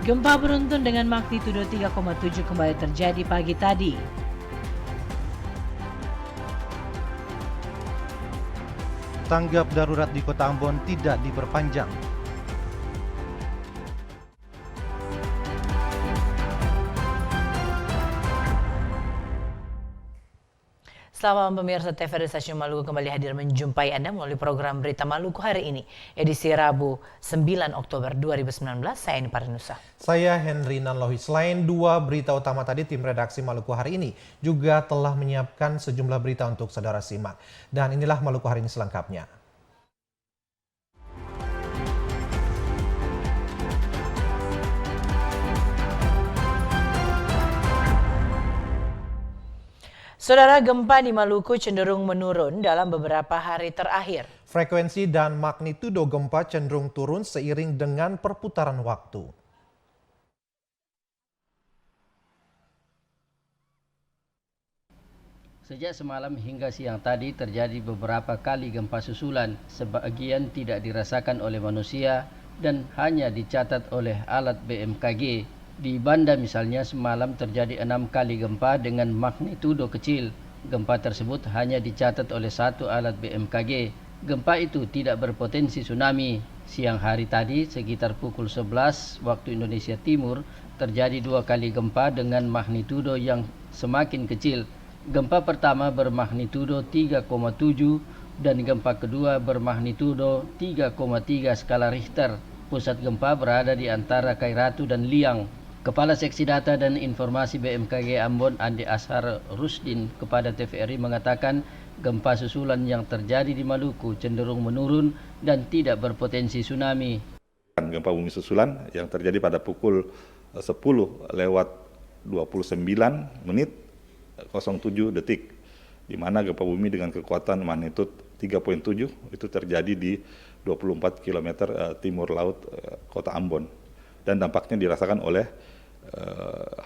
Gempa beruntun dengan magnitudo 3,7 kembali terjadi pagi tadi. Tanggap darurat di Kota Ambon tidak diperpanjang. Selamat malam pemirsa TVRI Stasiun Maluku kembali hadir menjumpai Anda melalui program Berita Maluku hari ini, edisi Rabu 9 Oktober 2019. Saya Eni Parinusa. Saya Henry Nanlohi. Selain dua berita utama tadi, tim redaksi Maluku hari ini juga telah menyiapkan sejumlah berita untuk saudara simak. Dan inilah Maluku hari ini selengkapnya. Saudara, gempa di Maluku cenderung menurun dalam beberapa hari terakhir. Frekuensi dan magnitudo gempa cenderung turun seiring dengan perputaran waktu. Sejak semalam hingga siang tadi terjadi beberapa kali gempa susulan. Sebagian tidak dirasakan oleh manusia dan hanya dicatat oleh alat BMKG. Di Banda misalnya semalam terjadi 6 kali gempa dengan magnitudo kecil. Gempa tersebut hanya dicatat oleh satu alat BMKG. Gempa itu tidak berpotensi tsunami. Siang hari tadi sekitar pukul 11 waktu Indonesia Timur terjadi 2 kali gempa dengan magnitudo yang semakin kecil. Gempa pertama bermagnitudo 3,7 dan gempa kedua bermagnitudo 3,3 skala Richter. Pusat gempa berada di antara Kairatu dan Liang. Kepala Seksi Data dan Informasi BMKG Ambon Andi Ashar Rusdin kepada TVRI mengatakan gempa susulan yang terjadi di Maluku cenderung menurun dan tidak berpotensi tsunami. Gempa bumi susulan yang terjadi pada pukul 10:29 menit 07 detik, di mana gempa bumi dengan kekuatan magnitudo 3,7 itu terjadi di 24 km timur laut Kota Ambon, dan dampaknya dirasakan oleh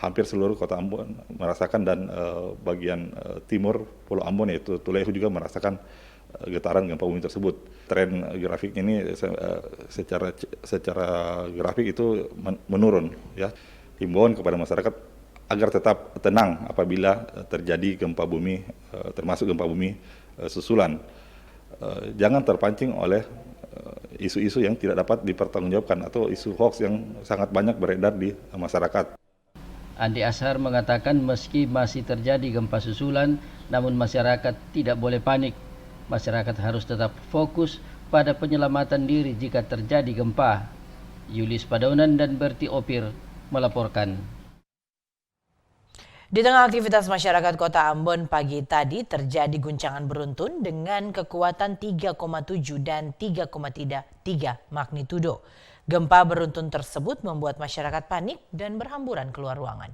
hampir seluruh Kota Ambon merasakan, dan bagian timur Pulau Ambon yaitu Tulehu juga merasakan getaran gempa bumi tersebut. Tren grafik ini secara grafik itu menurun ya. Himbauan kepada masyarakat agar tetap tenang apabila terjadi gempa bumi, termasuk gempa bumi susulan. Jangan terpancing oleh isu-isu yang tidak dapat dipertanggungjawabkan atau isu hoax yang sangat banyak beredar di masyarakat. Andi Ashar mengatakan meski masih terjadi gempa susulan, namun masyarakat tidak boleh panik. Masyarakat harus tetap fokus pada penyelamatan diri jika terjadi gempa. Yulis Padonan dan Berti Opir melaporkan. Di tengah aktivitas masyarakat Kota Ambon pagi tadi terjadi guncangan beruntun dengan kekuatan 3,7 dan 3,3 magnitudo. Gempa beruntun tersebut membuat masyarakat panik dan berhamburan keluar ruangan.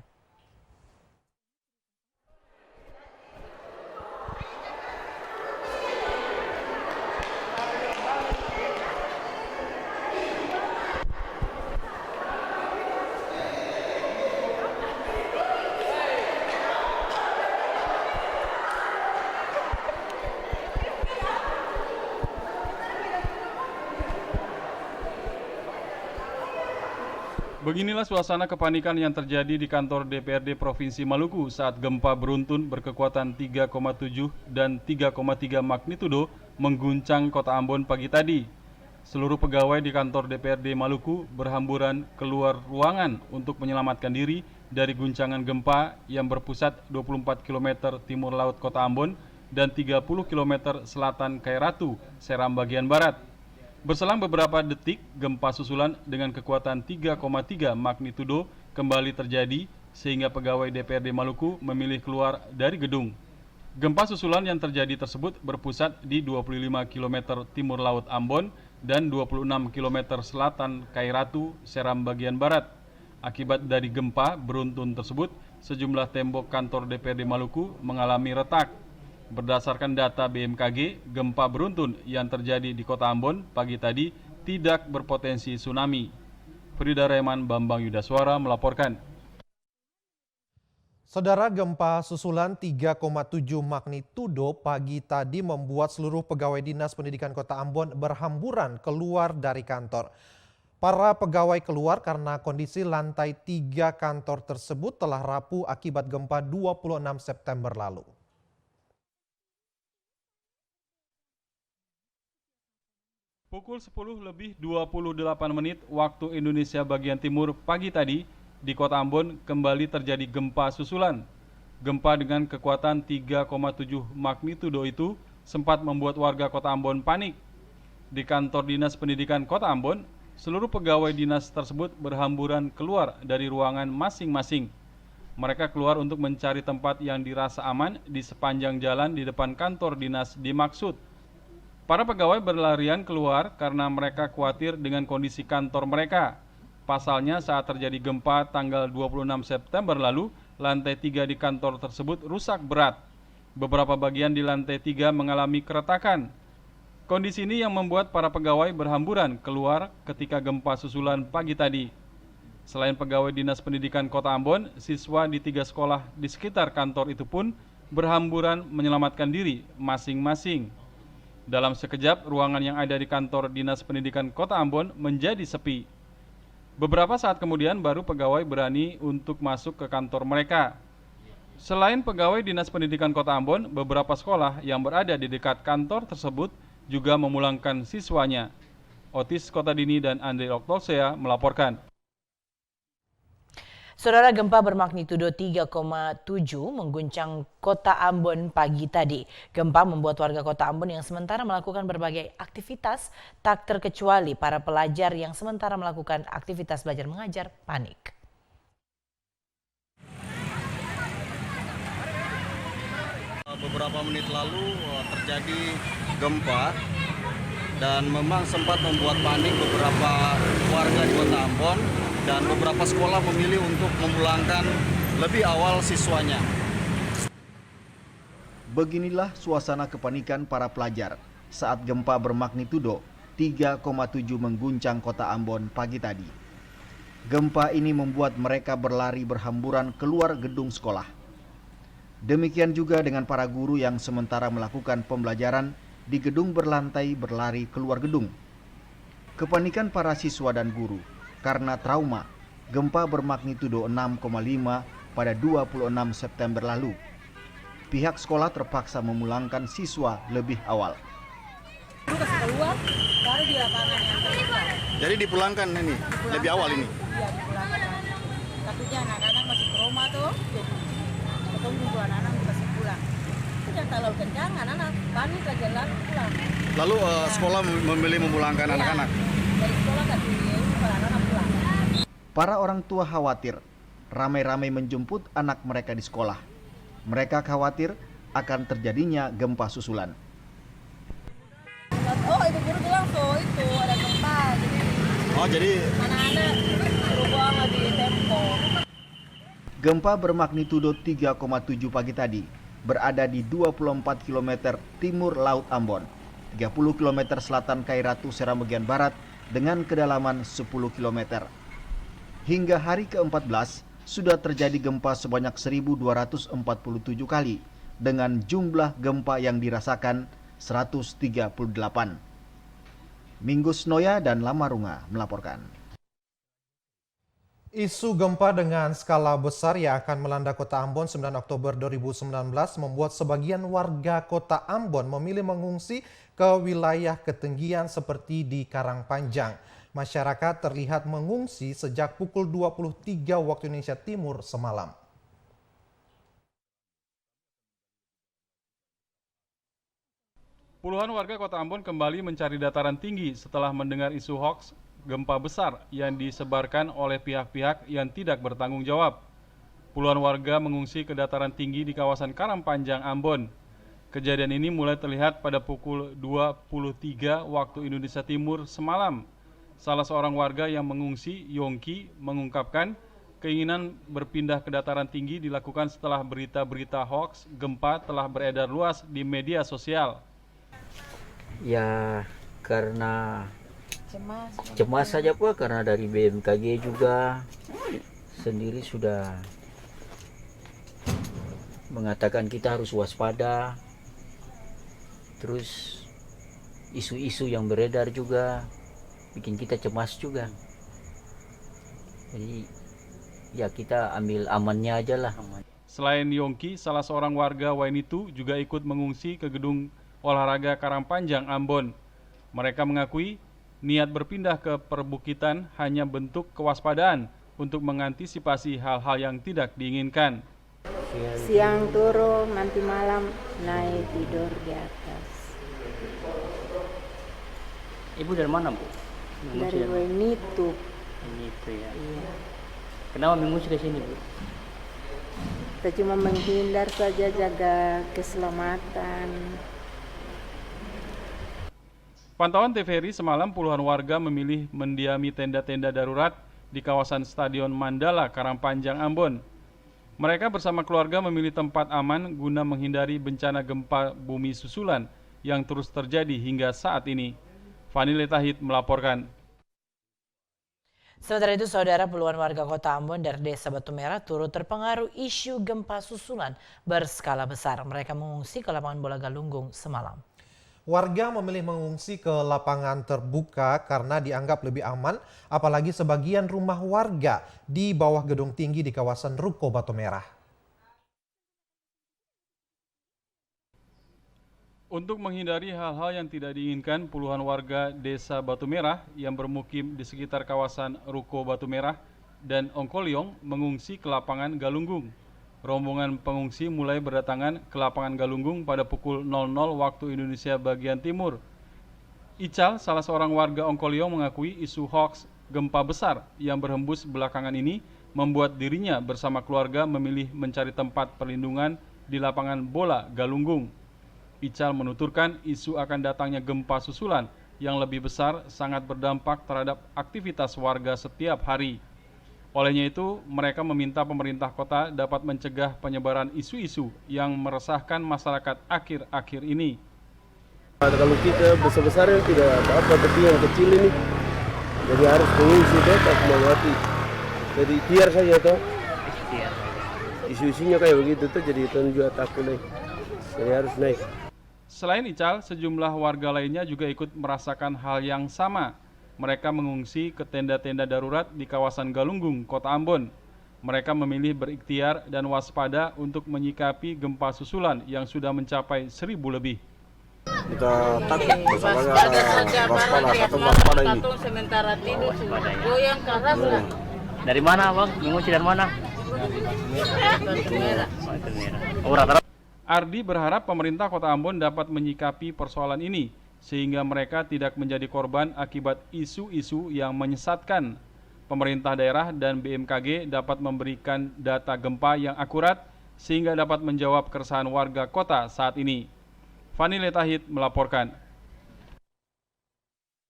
Beginilah suasana kepanikan yang terjadi di kantor DPRD Provinsi Maluku saat gempa beruntun berkekuatan 3,7 dan 3,3 magnitudo mengguncang Kota Ambon pagi tadi. Seluruh pegawai di kantor DPRD Maluku berhamburan keluar ruangan untuk menyelamatkan diri dari guncangan gempa yang berpusat 24 km timur laut Kota Ambon dan 30 km selatan Kairatu, Seram bagian barat. Berselang beberapa detik, gempa susulan dengan kekuatan 3,3 magnitudo kembali terjadi sehingga pegawai DPRD Maluku memilih keluar dari gedung. Gempa susulan yang terjadi tersebut berpusat di 25 km timur laut Ambon dan 26 km selatan Kairatu, Seram bagian barat. Akibat dari gempa beruntun tersebut, sejumlah tembok kantor DPRD Maluku mengalami retak. Berdasarkan data BMKG, gempa beruntun yang terjadi di Kota Ambon pagi tadi tidak berpotensi tsunami. Frida Reman Bambang Yudaswara melaporkan. Saudara, gempa susulan 3,7 magnitudo pagi tadi membuat seluruh pegawai Dinas Pendidikan Kota Ambon berhamburan keluar dari kantor. Para pegawai keluar karena kondisi lantai 3 kantor tersebut telah rapuh akibat gempa 26 September lalu. Pukul 10:28 waktu Indonesia bagian timur pagi tadi, di Kota Ambon kembali terjadi gempa susulan. Gempa dengan kekuatan 3,7 magnitudo itu sempat membuat warga Kota Ambon panik. Di kantor Dinas Pendidikan Kota Ambon, seluruh pegawai dinas tersebut berhamburan keluar dari ruangan masing-masing. Mereka keluar untuk mencari tempat yang dirasa aman di sepanjang jalan di depan kantor dinas dimaksud. Para pegawai berlarian keluar karena mereka khawatir dengan kondisi kantor mereka. Pasalnya saat terjadi gempa tanggal 26 September lalu, lantai 3 di kantor tersebut rusak berat. Beberapa bagian di lantai 3 mengalami keretakan. Kondisi ini yang membuat para pegawai berhamburan keluar ketika gempa susulan pagi tadi. Selain pegawai Dinas Pendidikan Kota Ambon, siswa di 3 sekolah di sekitar kantor itu pun berhamburan menyelamatkan diri masing-masing. Dalam sekejap, ruangan yang ada di kantor Dinas Pendidikan Kota Ambon menjadi sepi. Beberapa saat kemudian baru pegawai berani untuk masuk ke kantor mereka. Selain pegawai Dinas Pendidikan Kota Ambon, beberapa sekolah yang berada di dekat kantor tersebut juga memulangkan siswanya. Otis Kotadini dan Andre Oktosea melaporkan. Saudara, gempa bermagnitudo 3,7 mengguncang Kota Ambon pagi tadi. Gempa membuat warga Kota Ambon yang sementara melakukan berbagai aktivitas, tak terkecuali para pelajar yang sementara melakukan aktivitas belajar mengajar, panik. Beberapa menit lalu terjadi gempa dan memang sempat membuat panik beberapa warga di Kota Ambon. Dan beberapa sekolah memilih untuk memulangkan lebih awal siswanya. Beginilah suasana kepanikan para pelajar saat gempa bermagnitudo 3,7 mengguncang Kota Ambon pagi tadi. Gempa ini membuat mereka berlari berhamburan keluar gedung sekolah. Demikian juga dengan para guru yang sementara melakukan pembelajaran di gedung berlantai berlari keluar gedung. Kepanikan para siswa dan guru karena trauma gempa bermagnitudo 6,5 pada 26 September lalu. Pihak sekolah terpaksa memulangkan siswa lebih awal. Keluar, baru di lapangan yang terluka. Jadi dipulangkan ini, lebih awal ini? Iya, dipulangkan. Takutnya anak-anak masih trauma tuh, jadi ketemu dua anak-anak masih pulang. Sudah terlalu kencang, anak-anak panik aja lalu pulang. Lalu sekolah memilih memulangkan anak-anak? Dari sekolah kasih anak-anak pulang. Para orang tua khawatir, ramai-ramai menjemput anak mereka di sekolah. Mereka khawatir akan terjadinya gempa susulan. Oh, itu guru bilang itu ada gempa, jadi anak-anak suruh buang di tempo. Gempa bermagnitudo 3,7 pagi tadi berada di 24 km timur Laut Ambon, 30 km selatan Kairatu Seram bagian barat dengan kedalaman 10 km. Hingga hari ke-14 sudah terjadi gempa sebanyak 1.247 kali dengan jumlah gempa yang dirasakan 138. Minggus Noya dan Lamarunga melaporkan. Isu gempa dengan skala besar yang akan melanda Kota Ambon 9 Oktober 2019 membuat sebagian warga Kota Ambon memilih mengungsi ke wilayah ketinggian seperti di Karangpanjang. Masyarakat terlihat mengungsi sejak pukul 23 waktu Indonesia Timur semalam. Puluhan warga Kota Ambon kembali mencari dataran tinggi setelah mendengar isu hoaks gempa besar yang disebarkan oleh pihak-pihak yang tidak bertanggung jawab. Puluhan warga mengungsi ke dataran tinggi di kawasan Karangpanjang, Ambon. Kejadian ini mulai terlihat pada pukul 23 waktu Indonesia Timur semalam. Salah seorang warga yang mengungsi, Yongki, mengungkapkan keinginan berpindah ke dataran tinggi dilakukan setelah berita-berita hoaks gempa telah beredar luas di media sosial. Ya, karena cemas saja Pak, karena dari BMKG juga sendiri sudah mengatakan kita harus waspada. Terus isu-isu yang beredar juga bikin kita cemas juga. Jadi ya kita ambil amannya aja lah. Selain Yongki, salah seorang warga Wainitu juga ikut mengungsi ke gedung olahraga Karangpanjang, Ambon. Mereka mengakui niat berpindah ke perbukitan hanya bentuk kewaspadaan untuk mengantisipasi hal-hal yang tidak diinginkan. Siang turun, nanti malam naik tidur di atas. Ibu dari mana, Bu? Dari Wainitu. Itu ya. Iya. Kenapa mengungsi ke sini, Bu? Kita cuma menghindar saja, jaga keselamatan. Pantauan TVRI semalam puluhan warga memilih mendiami tenda-tenda darurat di kawasan Stadion Mandala, Karangpanjang, Ambon. Mereka bersama keluarga memilih tempat aman guna menghindari bencana gempa bumi susulan yang terus terjadi hingga saat ini. Fani Letahid melaporkan. Sementara itu, saudara, puluhan warga kota Ambon dari Desa Batu Merah turut terpengaruh isu gempa susulan berskala besar. Mereka mengungsi ke lapangan bola Galunggung semalam. Warga memilih mengungsi ke lapangan terbuka karena dianggap lebih aman, apalagi sebagian rumah warga di bawah gedung tinggi di kawasan Ruko Batu Merah. Untuk menghindari hal-hal yang tidak diinginkan, puluhan warga Desa Batu Merah yang bermukim di sekitar kawasan Ruko Batu Merah dan Ongkolyong mengungsi ke lapangan Galunggung. Rombongan pengungsi mulai berdatangan ke lapangan Galunggung pada pukul 00 waktu Indonesia bagian timur. Ical, salah seorang warga Ongkolyong, mengakui isu hoaks gempa besar yang berhembus belakangan ini membuat dirinya bersama keluarga memilih mencari tempat perlindungan di lapangan bola Galunggung. Ical menuturkan isu akan datangnya gempa susulan yang lebih besar sangat berdampak terhadap aktivitas warga setiap hari. Olehnya itu, mereka meminta pemerintah kota dapat mencegah penyebaran isu-isu yang meresahkan masyarakat akhir-akhir ini. Kalau kita besar-besar tidak apa-apa, tapi yang kecil ini jadi harus mengungsi tetap mengerti. Jadi biar saja toh. Isu-isunya kayak begitu tuh jadi juga takut naik. Jadi harus naik. Selain Ical, sejumlah warga lainnya juga ikut merasakan hal yang sama. Mereka mengungsi ke tenda-tenda darurat di kawasan Galunggung, Kota Ambon. Mereka memilih berikhtiar dan waspada untuk menyikapi gempa susulan yang sudah mencapai 1.000 lebih. Kita takut waspada ini. Sementara tidur goyang keras lah. Dari mana, Bang? Mengungsi dari mana? Ardi berharap pemerintah Kota Ambon dapat menyikapi persoalan ini sehingga mereka tidak menjadi korban akibat isu-isu yang menyesatkan. Pemerintah daerah dan BMKG dapat memberikan data gempa yang akurat sehingga dapat menjawab keresahan warga kota saat ini. Fani Letahid melaporkan.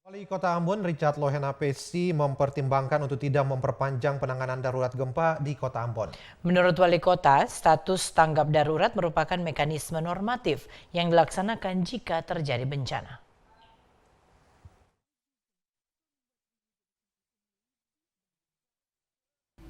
Wali Kota Ambon Richard Lohena Pesi mempertimbangkan untuk tidak memperpanjang penanganan darurat gempa di Kota Ambon. Menurut Wali Kota, status tanggap darurat merupakan mekanisme normatif yang dilaksanakan jika terjadi bencana.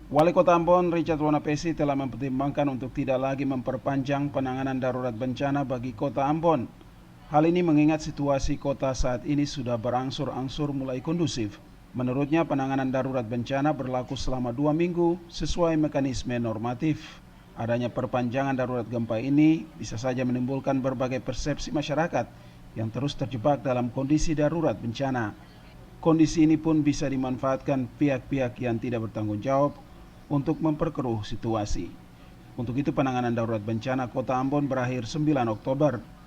Wali Kota Ambon Richard Lohena Pesi telah mempertimbangkan untuk tidak lagi memperpanjang penanganan darurat bencana bagi Kota Ambon. Hal ini mengingat situasi kota saat ini sudah berangsur-angsur mulai kondusif. Menurutnya, penanganan darurat bencana berlaku selama 2 minggu sesuai mekanisme normatif. Adanya perpanjangan darurat gempa ini bisa saja menimbulkan berbagai persepsi masyarakat yang terus terjebak dalam kondisi darurat bencana. Kondisi ini pun bisa dimanfaatkan pihak-pihak yang tidak bertanggung jawab untuk memperkeruh situasi. Untuk itu, penanganan darurat bencana Kota Ambon berakhir 9 Oktober.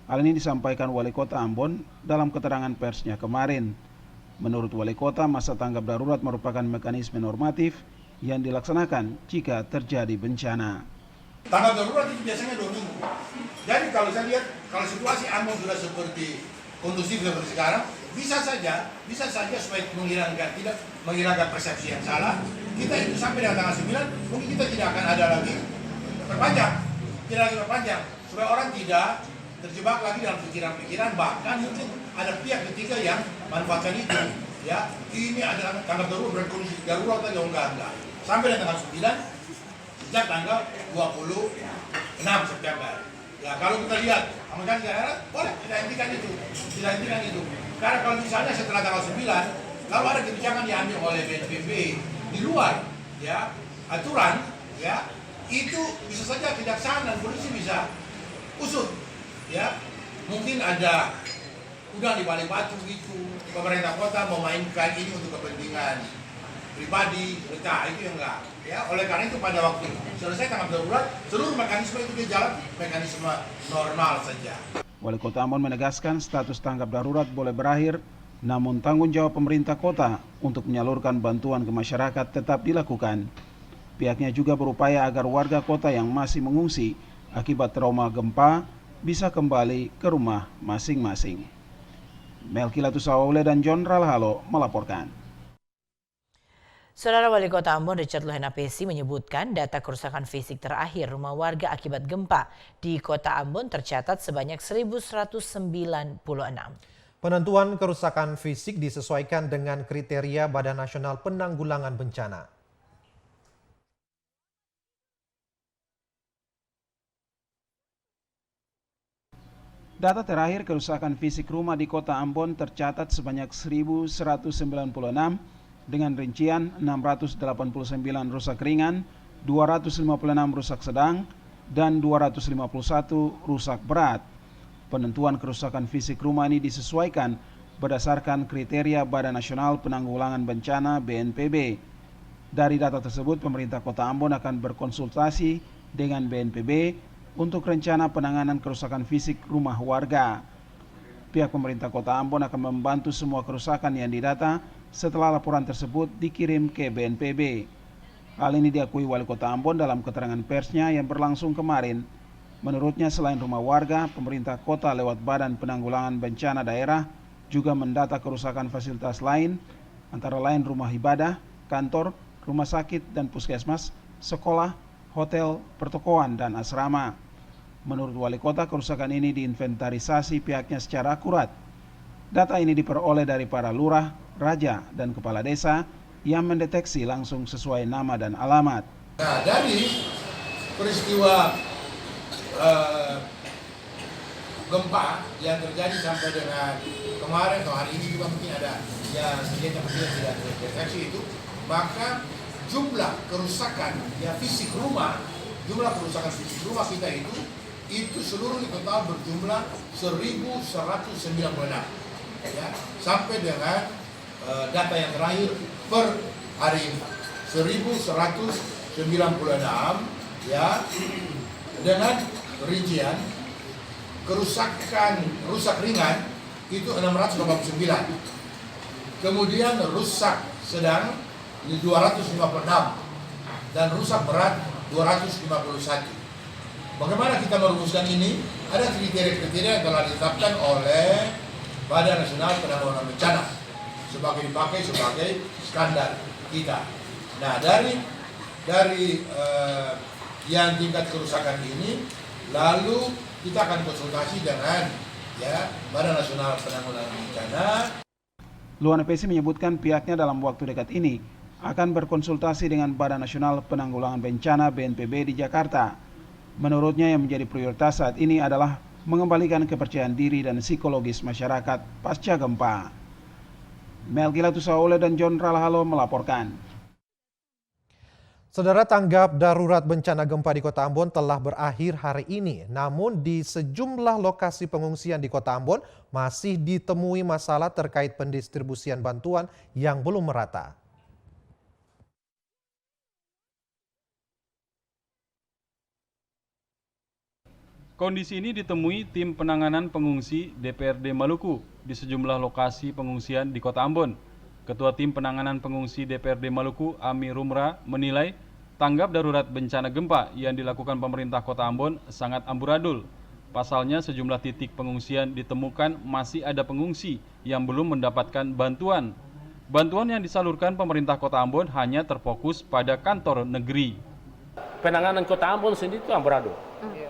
Hal ini disampaikan Wali Kota Ambon dalam keterangan persnya kemarin. Menurut Wali Kota, masa tanggap darurat merupakan mekanisme normatif yang dilaksanakan jika terjadi bencana. Tanggap darurat itu biasanya 2 minggu. Jadi kalau saya lihat, kalau situasi Ambon sudah seperti kondusif seperti sekarang, bisa saja supaya tidak menghilangkan persepsi yang salah, kita itu sampai dengan tanggal 9, mungkin kita tidak akan ada lagi perpanjang, supaya orang tidak terjebak lagi dalam pikiran-pikiran, bahkan mungkin ada pihak ketiga yang manfaatkan itu. Ya, ini adalah tanggap darurat berkondisi darurat atau enggak. Sampai dengan tanggal 9 sejak tanggal 26 September. Ya, kalau kita lihat Amerika daerah boleh kita hentikan itu. Karena kalau misalnya setelah tanggal 9 kalau ada kebijakan diambil oleh BNPB di luar ya aturan ya, itu bisa saja kejaksaan dan polisi bisa usut ya. Mungkin ada udah di balik batu gitu, pemerintah kota memainkan ini untuk kepentingan pribadi, mereka itu yang enggak ya. Oleh karena itu pada waktu selesai tanggap darurat, seluruh mekanisme itu dia jalan mekanisme normal saja. Wali Kota Ambon menegaskan status tanggap darurat boleh berakhir, namun tanggung jawab pemerintah kota untuk menyalurkan bantuan ke masyarakat tetap dilakukan. Pihaknya juga berupaya agar warga kota yang masih mengungsi akibat trauma gempa bisa kembali ke rumah masing-masing. Melki Latusawole dan John Ralhalo melaporkan. Saudara Wali Kota Ambon Richard Luhena Pesi menyebutkan data kerusakan fisik terakhir rumah warga akibat gempa di Kota Ambon tercatat sebanyak 1.196. Penentuan kerusakan fisik disesuaikan dengan kriteria Badan Nasional Penanggulangan Bencana. Data terakhir kerusakan fisik rumah di Kota Ambon tercatat sebanyak 1.196 dengan rincian 689 rusak ringan, 256 rusak sedang, dan 251 rusak berat. Penentuan kerusakan fisik rumah ini disesuaikan berdasarkan kriteria Badan Nasional Penanggulangan Bencana BNPB. Dari data tersebut, pemerintah Kota Ambon akan berkonsultasi dengan BNPB untuk rencana penanganan kerusakan fisik rumah warga. Pihak pemerintah Kota Ambon akan membantu semua kerusakan yang didata setelah laporan tersebut dikirim ke BNPB. Hal ini diakui Wali Kota Ambon dalam keterangan persnya yang berlangsung kemarin. Menurutnya selain rumah warga, pemerintah kota lewat Badan Penanggulangan Bencana Daerah juga mendata kerusakan fasilitas lain, antara lain rumah ibadah, kantor, rumah sakit dan puskesmas, sekolah, hotel, pertokoan, dan asrama. Menurut Wali Kota, kerusakan ini diinventarisasi pihaknya secara akurat. Data ini diperoleh dari para lurah, raja, dan kepala desa yang mendeteksi langsung sesuai nama dan alamat. Nah, dari peristiwa gempa yang terjadi sampai dengan kemarin atau hari ini juga mungkin ada ya sedikit tidak terdeteksi itu, maka jumlah kerusakan ya fisik rumah, jumlah kerusakan fisik rumah kita itu seluruh di total berjumlah 1.196 ya, sampai dengan data yang terakhir per hari ini 1.196 ya, dengan rincian kerusakan rusak ringan itu 689, kemudian rusak sedang 256 dan rusak berat 251. Bagaimana kita merumuskan ini? Ada kriteria-kriteria yang telah ditetapkan oleh Badan Nasional Penanggulangan Bencana dipakai sebagai standar kita. Nah, dari yang tingkat kerusakan ini, lalu kita akan konsultasi dengan ya Badan Nasional Penanggulangan Bencana. Luhena Pesi menyebutkan pihaknya dalam waktu dekat ini akan berkonsultasi dengan Badan Nasional Penanggulangan Bencana BNPB di Jakarta. Menurutnya yang menjadi prioritas saat ini adalah mengembalikan kepercayaan diri dan psikologis masyarakat pasca gempa. Melki Latusawole dan John Ralhalo melaporkan. Saudara, tanggap darurat bencana gempa di Kota Ambon telah berakhir hari ini. Namun di sejumlah lokasi pengungsian di Kota Ambon masih ditemui masalah terkait pendistribusian bantuan yang belum merata. Kondisi ini ditemui tim penanganan pengungsi DPRD Maluku di sejumlah lokasi pengungsian di Kota Ambon. Ketua Tim Penanganan Pengungsi DPRD Maluku, Ami Rumra, menilai tanggap darurat bencana gempa yang dilakukan pemerintah Kota Ambon sangat amburadul. Pasalnya sejumlah titik pengungsian ditemukan masih ada pengungsi yang belum mendapatkan bantuan. Bantuan yang disalurkan pemerintah Kota Ambon hanya terfokus pada kantor negeri. Penanganan Kota Ambon sendiri itu amburadul.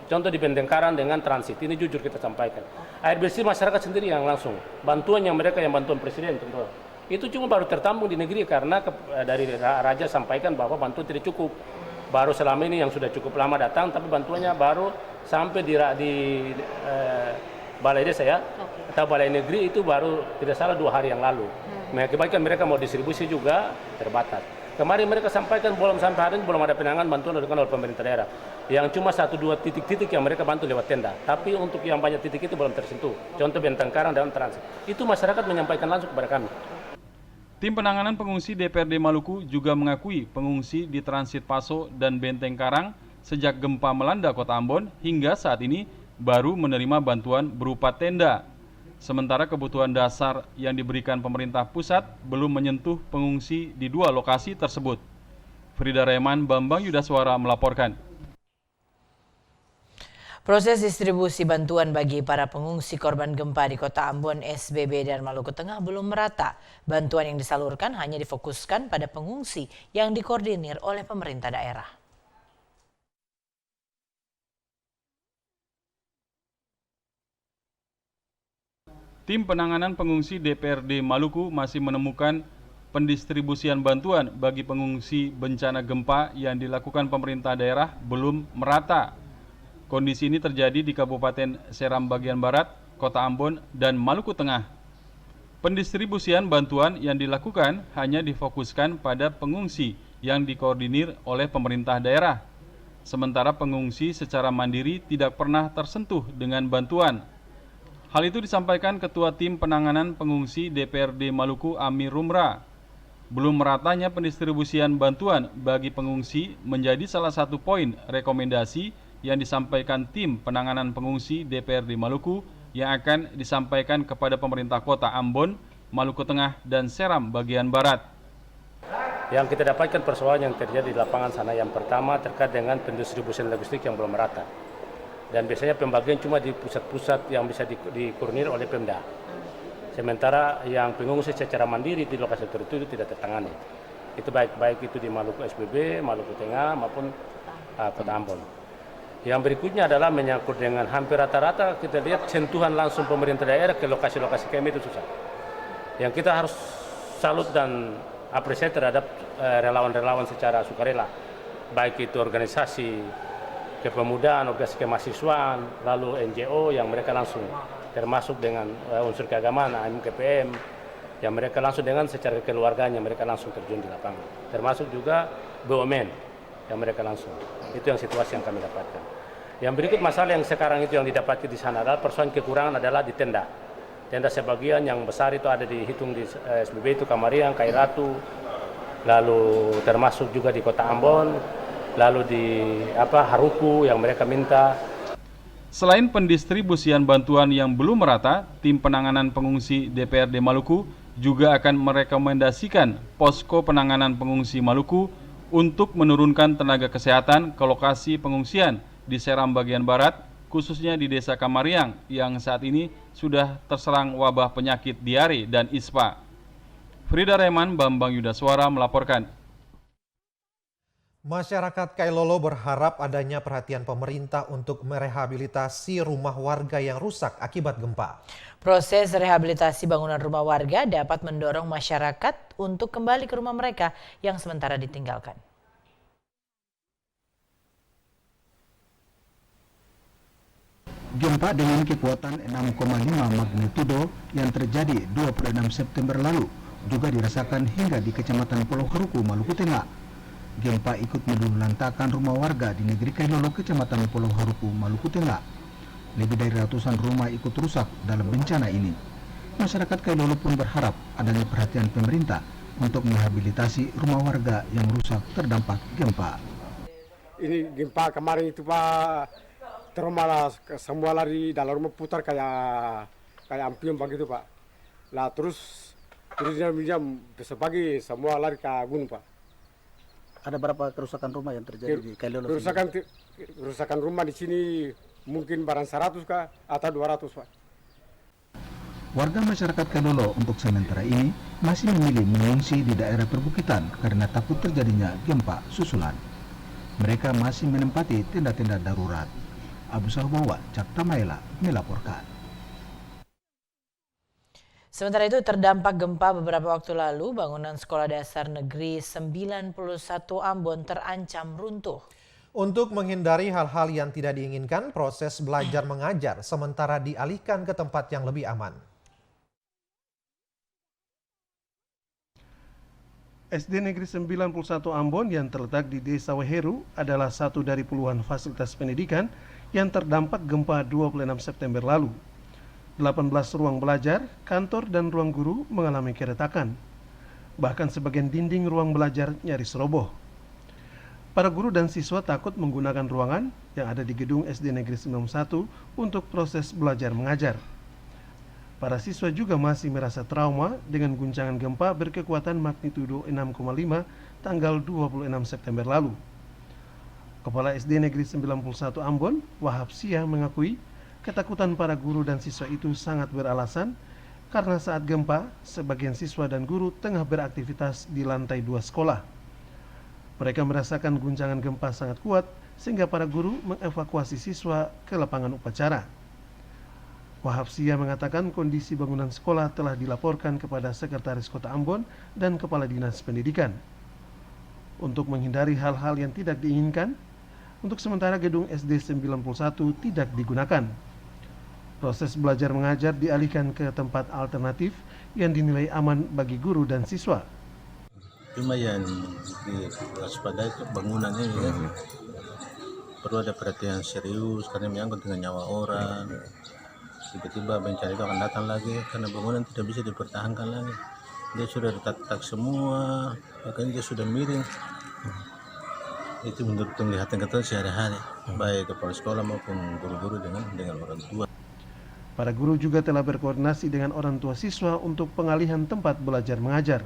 Contoh di Bendengkaran dengan transit, ini jujur kita sampaikan. Air bersih masyarakat sendiri yang langsung. Bantuan yang mereka yang bantuan presiden tentu. Itu cuma baru tertampung di negeri karena dari Raja sampaikan bahwa bantuan tidak cukup. Baru selama ini yang sudah cukup lama datang, tapi bantuannya baru sampai di balai desa ya, atau balai negeri itu baru tidak salah 2 hari yang lalu. Mengakibatkan mereka mau distribusi juga terbatas. Kemarin mereka sampaikan belum sampai hari ini belum ada penanganan bantuan oleh pemerintah daerah. Yang cuma 1-2 titik-titik yang mereka bantu lewat tenda. Tapi untuk yang banyak titik itu belum tersentuh. Contoh Bentang Karang dan Transit. Itu masyarakat menyampaikan langsung kepada kami. Tim penanganan pengungsi DPRD Maluku juga mengakui pengungsi di Transit Paso dan Benteng Karang sejak gempa melanda Kota Ambon hingga saat ini baru menerima bantuan berupa tenda. Sementara kebutuhan dasar yang diberikan pemerintah pusat belum menyentuh pengungsi di 2 lokasi tersebut. Frida Reman, Bambang Yudaswara melaporkan. Proses distribusi bantuan bagi para pengungsi korban gempa di Kota Ambon, SBB, dan Maluku Tengah belum merata. Bantuan yang disalurkan hanya difokuskan pada pengungsi yang dikoordinir oleh pemerintah daerah. Tim penanganan pengungsi DPRD Maluku masih menemukan pendistribusian bantuan bagi pengungsi bencana gempa yang dilakukan pemerintah daerah belum merata. Kondisi ini terjadi di Kabupaten Seram bagian Barat, Kota Ambon, dan Maluku Tengah. Pendistribusian bantuan yang dilakukan hanya difokuskan pada pengungsi yang dikoordinir oleh pemerintah daerah. Sementara pengungsi secara mandiri tidak pernah tersentuh dengan bantuan. Hal itu disampaikan Ketua Tim Penanganan Pengungsi DPRD Maluku, Amir Rumra. Belum meratanya pendistribusian bantuan bagi pengungsi menjadi salah satu poin rekomendasi yang disampaikan Tim Penanganan Pengungsi DPRD Maluku yang akan disampaikan kepada pemerintah Kota Ambon, Maluku Tengah, dan Seram bagian Barat. Yang kita dapatkan persoalan yang terjadi di lapangan sana, yang pertama terkait dengan pendistribusian logistik yang belum merata. Dan biasanya pembagian cuma di pusat-pusat yang bisa dikoordinir oleh Pemda. Sementara yang pengungsi secara mandiri di lokasi tertentu tidak tertangani. Itu baik itu di Maluku SBB, Maluku Tengah maupun Kota Ambon. Yang berikutnya adalah menyangkut dengan hampir rata-rata kita lihat sentuhan langsung pemerintah daerah ke lokasi-lokasi kami itu susah. Yang kita harus salut dan apresiasi terhadap relawan-relawan secara sukarela. Baik itu organisasi kepemudaan, organisasi kemahasiswaan, lalu NGO yang mereka langsung termasuk dengan unsur keagamaan, AMKPM, yang mereka langsung dengan secara keluarganya mereka langsung terjun di lapangan. Termasuk juga BUMN yang mereka langsung. Itu yang situasi yang kami dapatkan. Yang berikut masalah yang sekarang itu yang didapatkan di sana adalah persoalan kekurangan adalah di tenda. Tenda sebagian yang besar itu ada dihitung di SBB itu Kamariang, Kairatu, lalu termasuk juga di Kota Ambon, lalu di Haruku yang mereka minta. Selain pendistribusian bantuan yang belum merata, Tim Penanganan Pengungsi DPRD Maluku juga akan merekomendasikan posko penanganan pengungsi Maluku untuk menurunkan tenaga kesehatan ke lokasi pengungsian di Seram bagian Barat, khususnya di Desa Kamariang yang saat ini sudah terserang wabah penyakit diare dan ISPA. Frida Reman, Bambang Yudaswara melaporkan. Masyarakat Kailolo berharap adanya perhatian pemerintah untuk merehabilitasi rumah warga yang rusak akibat gempa. Proses rehabilitasi bangunan rumah warga dapat mendorong masyarakat untuk kembali ke rumah mereka yang sementara ditinggalkan. Gempa dengan kekuatan 6,5 magnitudo yang terjadi 26 September lalu juga dirasakan hingga di Kecamatan Pulau Haruku, Maluku Tengah. Gempa ikut meluluhlantakkan rumah warga di negeri Kailolo, Kecamatan Pulau Haruku, Maluku Tengah. Lebih dari ratusan rumah ikut rusak dalam bencana ini. Masyarakat Kailolo pun berharap adanya perhatian pemerintah untuk merehabilitasi rumah warga yang rusak terdampak gempa. Ini gempa kemarin itu Pak, terus semua lari dalam rumah putar kayak ampion begitu Pak. Lah terus dia besok pagi semua lari ke gunung Pak. Ada berapa kerusakan rumah yang terjadi di Kailolo? Kerusakan rumah di sini mungkin barang 100 kah atau 200 Pak. Warga masyarakat Kailolo untuk sementara ini masih memilih mengungsi di daerah perbukitan karena takut terjadinya gempa susulan. Mereka masih menempati tenda-tenda darurat. Abu Sahbawa, Cakta Maela melaporkan. Sementara itu terdampak gempa beberapa waktu lalu, bangunan Sekolah Dasar Negeri 91 Ambon terancam runtuh. Untuk menghindari hal-hal yang tidak diinginkan, proses belajar mengajar sementara dialihkan ke tempat yang lebih aman. SD Negeri 91 Ambon yang terletak di Desa Weheru adalah satu dari puluhan fasilitas pendidikan yang terdampak gempa 26 September lalu. 18 ruang belajar, kantor, dan ruang guru mengalami keretakan. Bahkan sebagian dinding ruang belajar nyaris roboh. Para guru dan siswa takut menggunakan ruangan yang ada di gedung SD Negeri 91 untuk proses belajar mengajar. Para siswa juga masih merasa trauma dengan guncangan gempa berkekuatan magnitudo 6,5 tanggal 26 September lalu. Kepala SD Negeri 91 Ambon, Wahab Sia, mengakui ketakutan para guru dan siswa itu sangat beralasan karena saat gempa, sebagian siswa dan guru tengah beraktivitas di lantai 2 sekolah. Mereka merasakan guncangan gempa sangat kuat sehingga para guru mengevakuasi siswa ke lapangan upacara. Wahab Sia mengatakan kondisi bangunan sekolah telah dilaporkan kepada Sekretaris Kota Ambon dan Kepala Dinas Pendidikan. Untuk menghindari hal-hal yang tidak diinginkan, untuk sementara gedung SD 91 tidak digunakan. Proses belajar mengajar dialihkan ke tempat alternatif yang dinilai aman bagi guru dan siswa. Cuma yang diwaspadai ke bangunan ini kan, perlu ada perhatian serius karena menyangkut dengan nyawa orang. Tiba-tiba bencana itu akan datang lagi karena bangunan tidak bisa dipertahankan lagi. Dia sudah retak-retak semua, bahkan dia sudah miring. Itu menurut penglihatan kita sehari-hari, baik kepala sekolah maupun guru-guru dengan orang tua. Para guru juga telah berkoordinasi dengan orang tua siswa untuk pengalihan tempat belajar mengajar.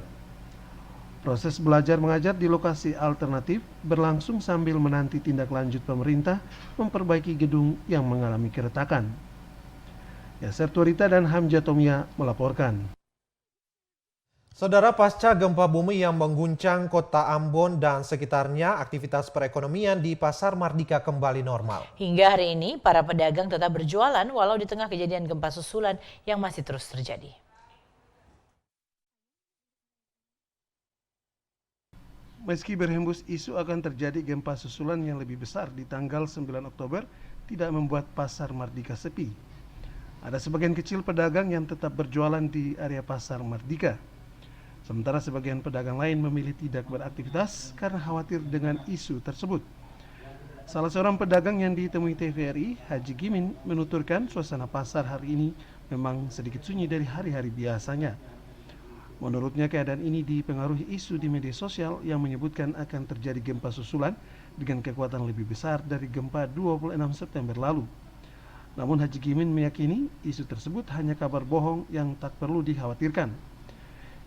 Proses belajar mengajar di lokasi alternatif berlangsung sambil menanti tindak lanjut pemerintah memperbaiki gedung yang mengalami keretakan. Yaser Turita dan Hamja Tomia melaporkan. Saudara, pasca gempa bumi yang mengguncang kota Ambon dan sekitarnya, aktivitas perekonomian di Pasar Mardika kembali normal. Hingga hari ini, para pedagang tetap berjualan walau di tengah kejadian gempa susulan yang masih terus terjadi. Meski berhembus isu akan terjadi gempa susulan yang lebih besar di tanggal 9 Oktober, tidak membuat Pasar Mardika sepi. Ada sebagian kecil pedagang yang tetap berjualan di area Pasar Mardika. Sementara sebagian pedagang lain memilih tidak beraktivitas karena khawatir dengan isu tersebut. Salah seorang pedagang yang ditemui TVRI, Haji Gimin, menuturkan suasana pasar hari ini memang sedikit sunyi dari hari-hari biasanya. Menurutnya keadaan ini dipengaruhi isu di media sosial yang menyebutkan akan terjadi gempa susulan dengan kekuatan lebih besar dari gempa 26 September lalu. Namun Haji Gimin meyakini isu tersebut hanya kabar bohong yang tak perlu dikhawatirkan.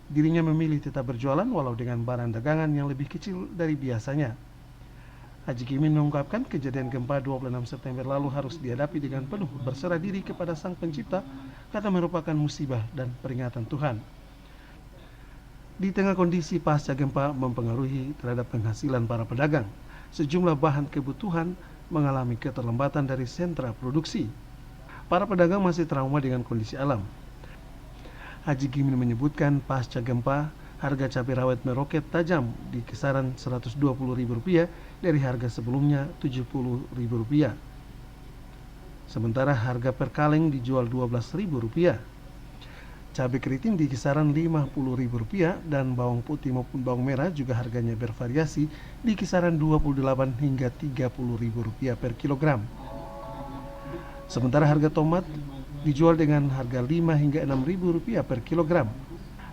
Dirinya memilih tetap berjualan walau dengan barang dagangan yang lebih kecil dari biasanya. Haji Gimin mengungkapkan kejadian gempa 26 September lalu harus dihadapi dengan penuh berserah diri kepada Sang Pencipta karena merupakan musibah dan peringatan Tuhan. Di tengah kondisi pasca gempa mempengaruhi terhadap penghasilan para pedagang, sejumlah bahan kebutuhan mengalami keterlambatan dari sentra produksi. Para pedagang masih trauma dengan kondisi alam. Haji Gimin menyebutkan pasca gempa, harga cabai rawit meroket tajam di kisaran Rp120.000 dari harga sebelumnya Rp70.000. Sementara harga per kaleng dijual Rp12.000. Cabai keriting di kisaran Rp50.000 dan bawang putih maupun bawang merah juga harganya bervariasi di kisaran Rp28 hingga Rp30.000 per kilogram. Sementara harga tomat dijual dengan harga Rp5 hingga Rp6.000 per kilogram.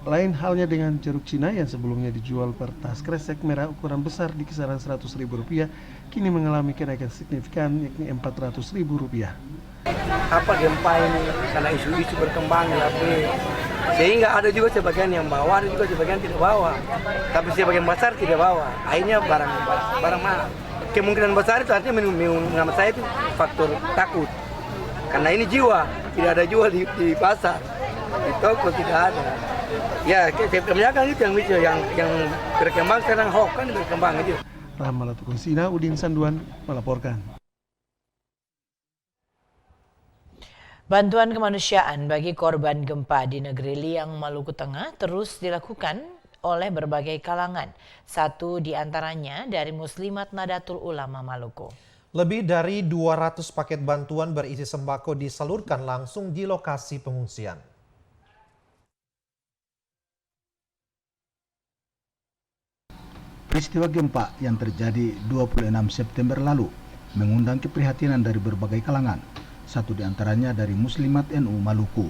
Lain halnya dengan jeruk Cina yang sebelumnya dijual per tas kresek merah ukuran besar di kisaran Rp100.000, kini mengalami kenaikan signifikan yakni Rp400.000. Apa gempa ini karena isu-isu berkembang di HP, sehingga ada juga sebagian yang bawa, ada juga sebagian tidak bawa, tapi sebagian besar tidak bawa. Akhirnya barang mahal. Kemungkinan besar itu artinya menurut saya itu faktor takut, karena ini jiwa tidak ada jual di pasar, di toko tidak ada. Ya kebanyakan itu yang berkembang sekarang, hoax kan berkembang itu. Rahmalatukun Sina, Udin Sanduan melaporkan. Bantuan kemanusiaan bagi korban gempa di negeri Liang, Maluku Tengah terus dilakukan oleh berbagai kalangan. Satu di antaranya dari Muslimat Nadatul Ulama Maluku. Lebih dari 200 paket bantuan berisi sembako disalurkan langsung di lokasi pengungsian. Peristiwa gempa yang terjadi 26 September lalu mengundang keprihatinan dari berbagai kalangan, satu di antaranya dari Muslimat NU Maluku.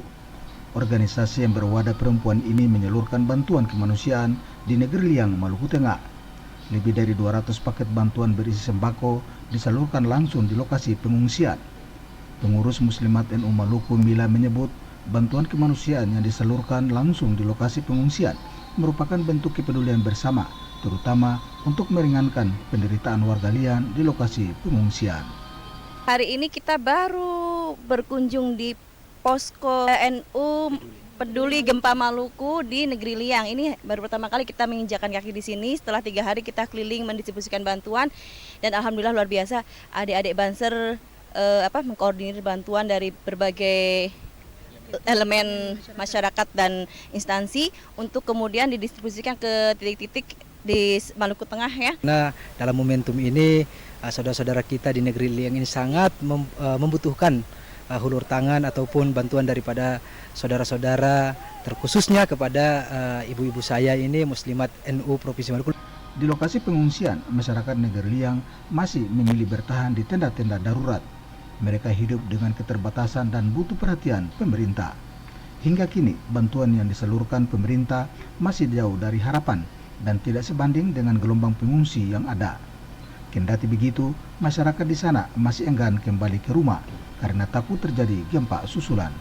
Organisasi yang berwadah perempuan ini menyalurkan bantuan kemanusiaan di negeri Liang, Maluku Tengah. Lebih dari 200 paket bantuan berisi sembako disalurkan langsung di lokasi pengungsian. Pengurus Muslimat NU Maluku Mila menyebut bantuan kemanusiaan yang disalurkan langsung di lokasi pengungsian merupakan bentuk kepedulian bersama, terutama untuk meringankan penderitaan warga Lian di lokasi pengungsian. Hari ini kita baru berkunjung di posko NU Peduli Gempa Maluku di negeri Liang. Ini baru pertama kali kita menginjakan kaki di sini. Setelah 3 hari kita keliling mendistribusikan bantuan dan alhamdulillah luar biasa adik-adik Banser mengkoordinir bantuan dari berbagai elemen masyarakat dan instansi untuk kemudian didistribusikan ke titik-titik di Maluku Tengah ya. Nah, dalam momentum ini saudara-saudara kita di negeri Liang ini sangat membutuhkan hulur tangan ataupun bantuan daripada saudara-saudara, terkhususnya kepada ibu-ibu saya ini Muslimat NU Provinsi Maluku. Di lokasi pengungsian, masyarakat negeri Liang masih memilih bertahan di tenda-tenda darurat. Mereka hidup dengan keterbatasan dan butuh perhatian pemerintah. Hingga kini, bantuan yang disalurkan pemerintah masih jauh dari harapan dan tidak sebanding dengan gelombang pengungsi yang ada. Kendati begitu, masyarakat di sana masih enggan kembali ke rumah karena takut terjadi gempa susulan.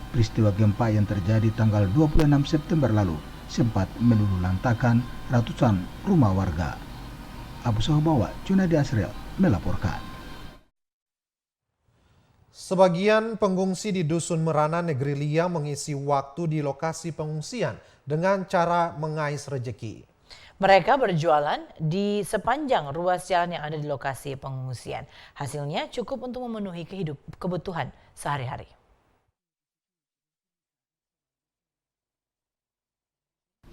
Peristiwa gempa yang terjadi tanggal 26 September lalu sempat meluluhlantakkan ratusan rumah warga. Abu Sohbawa, Junadi Asriel melaporkan. Sebagian pengungsi di Dusun Merana, Negeri Liang mengisi waktu di lokasi pengungsian dengan cara mengais rejeki. Mereka berjualan di sepanjang ruas jalan yang ada di lokasi pengungsian. Hasilnya cukup untuk memenuhi kebutuhan sehari-hari.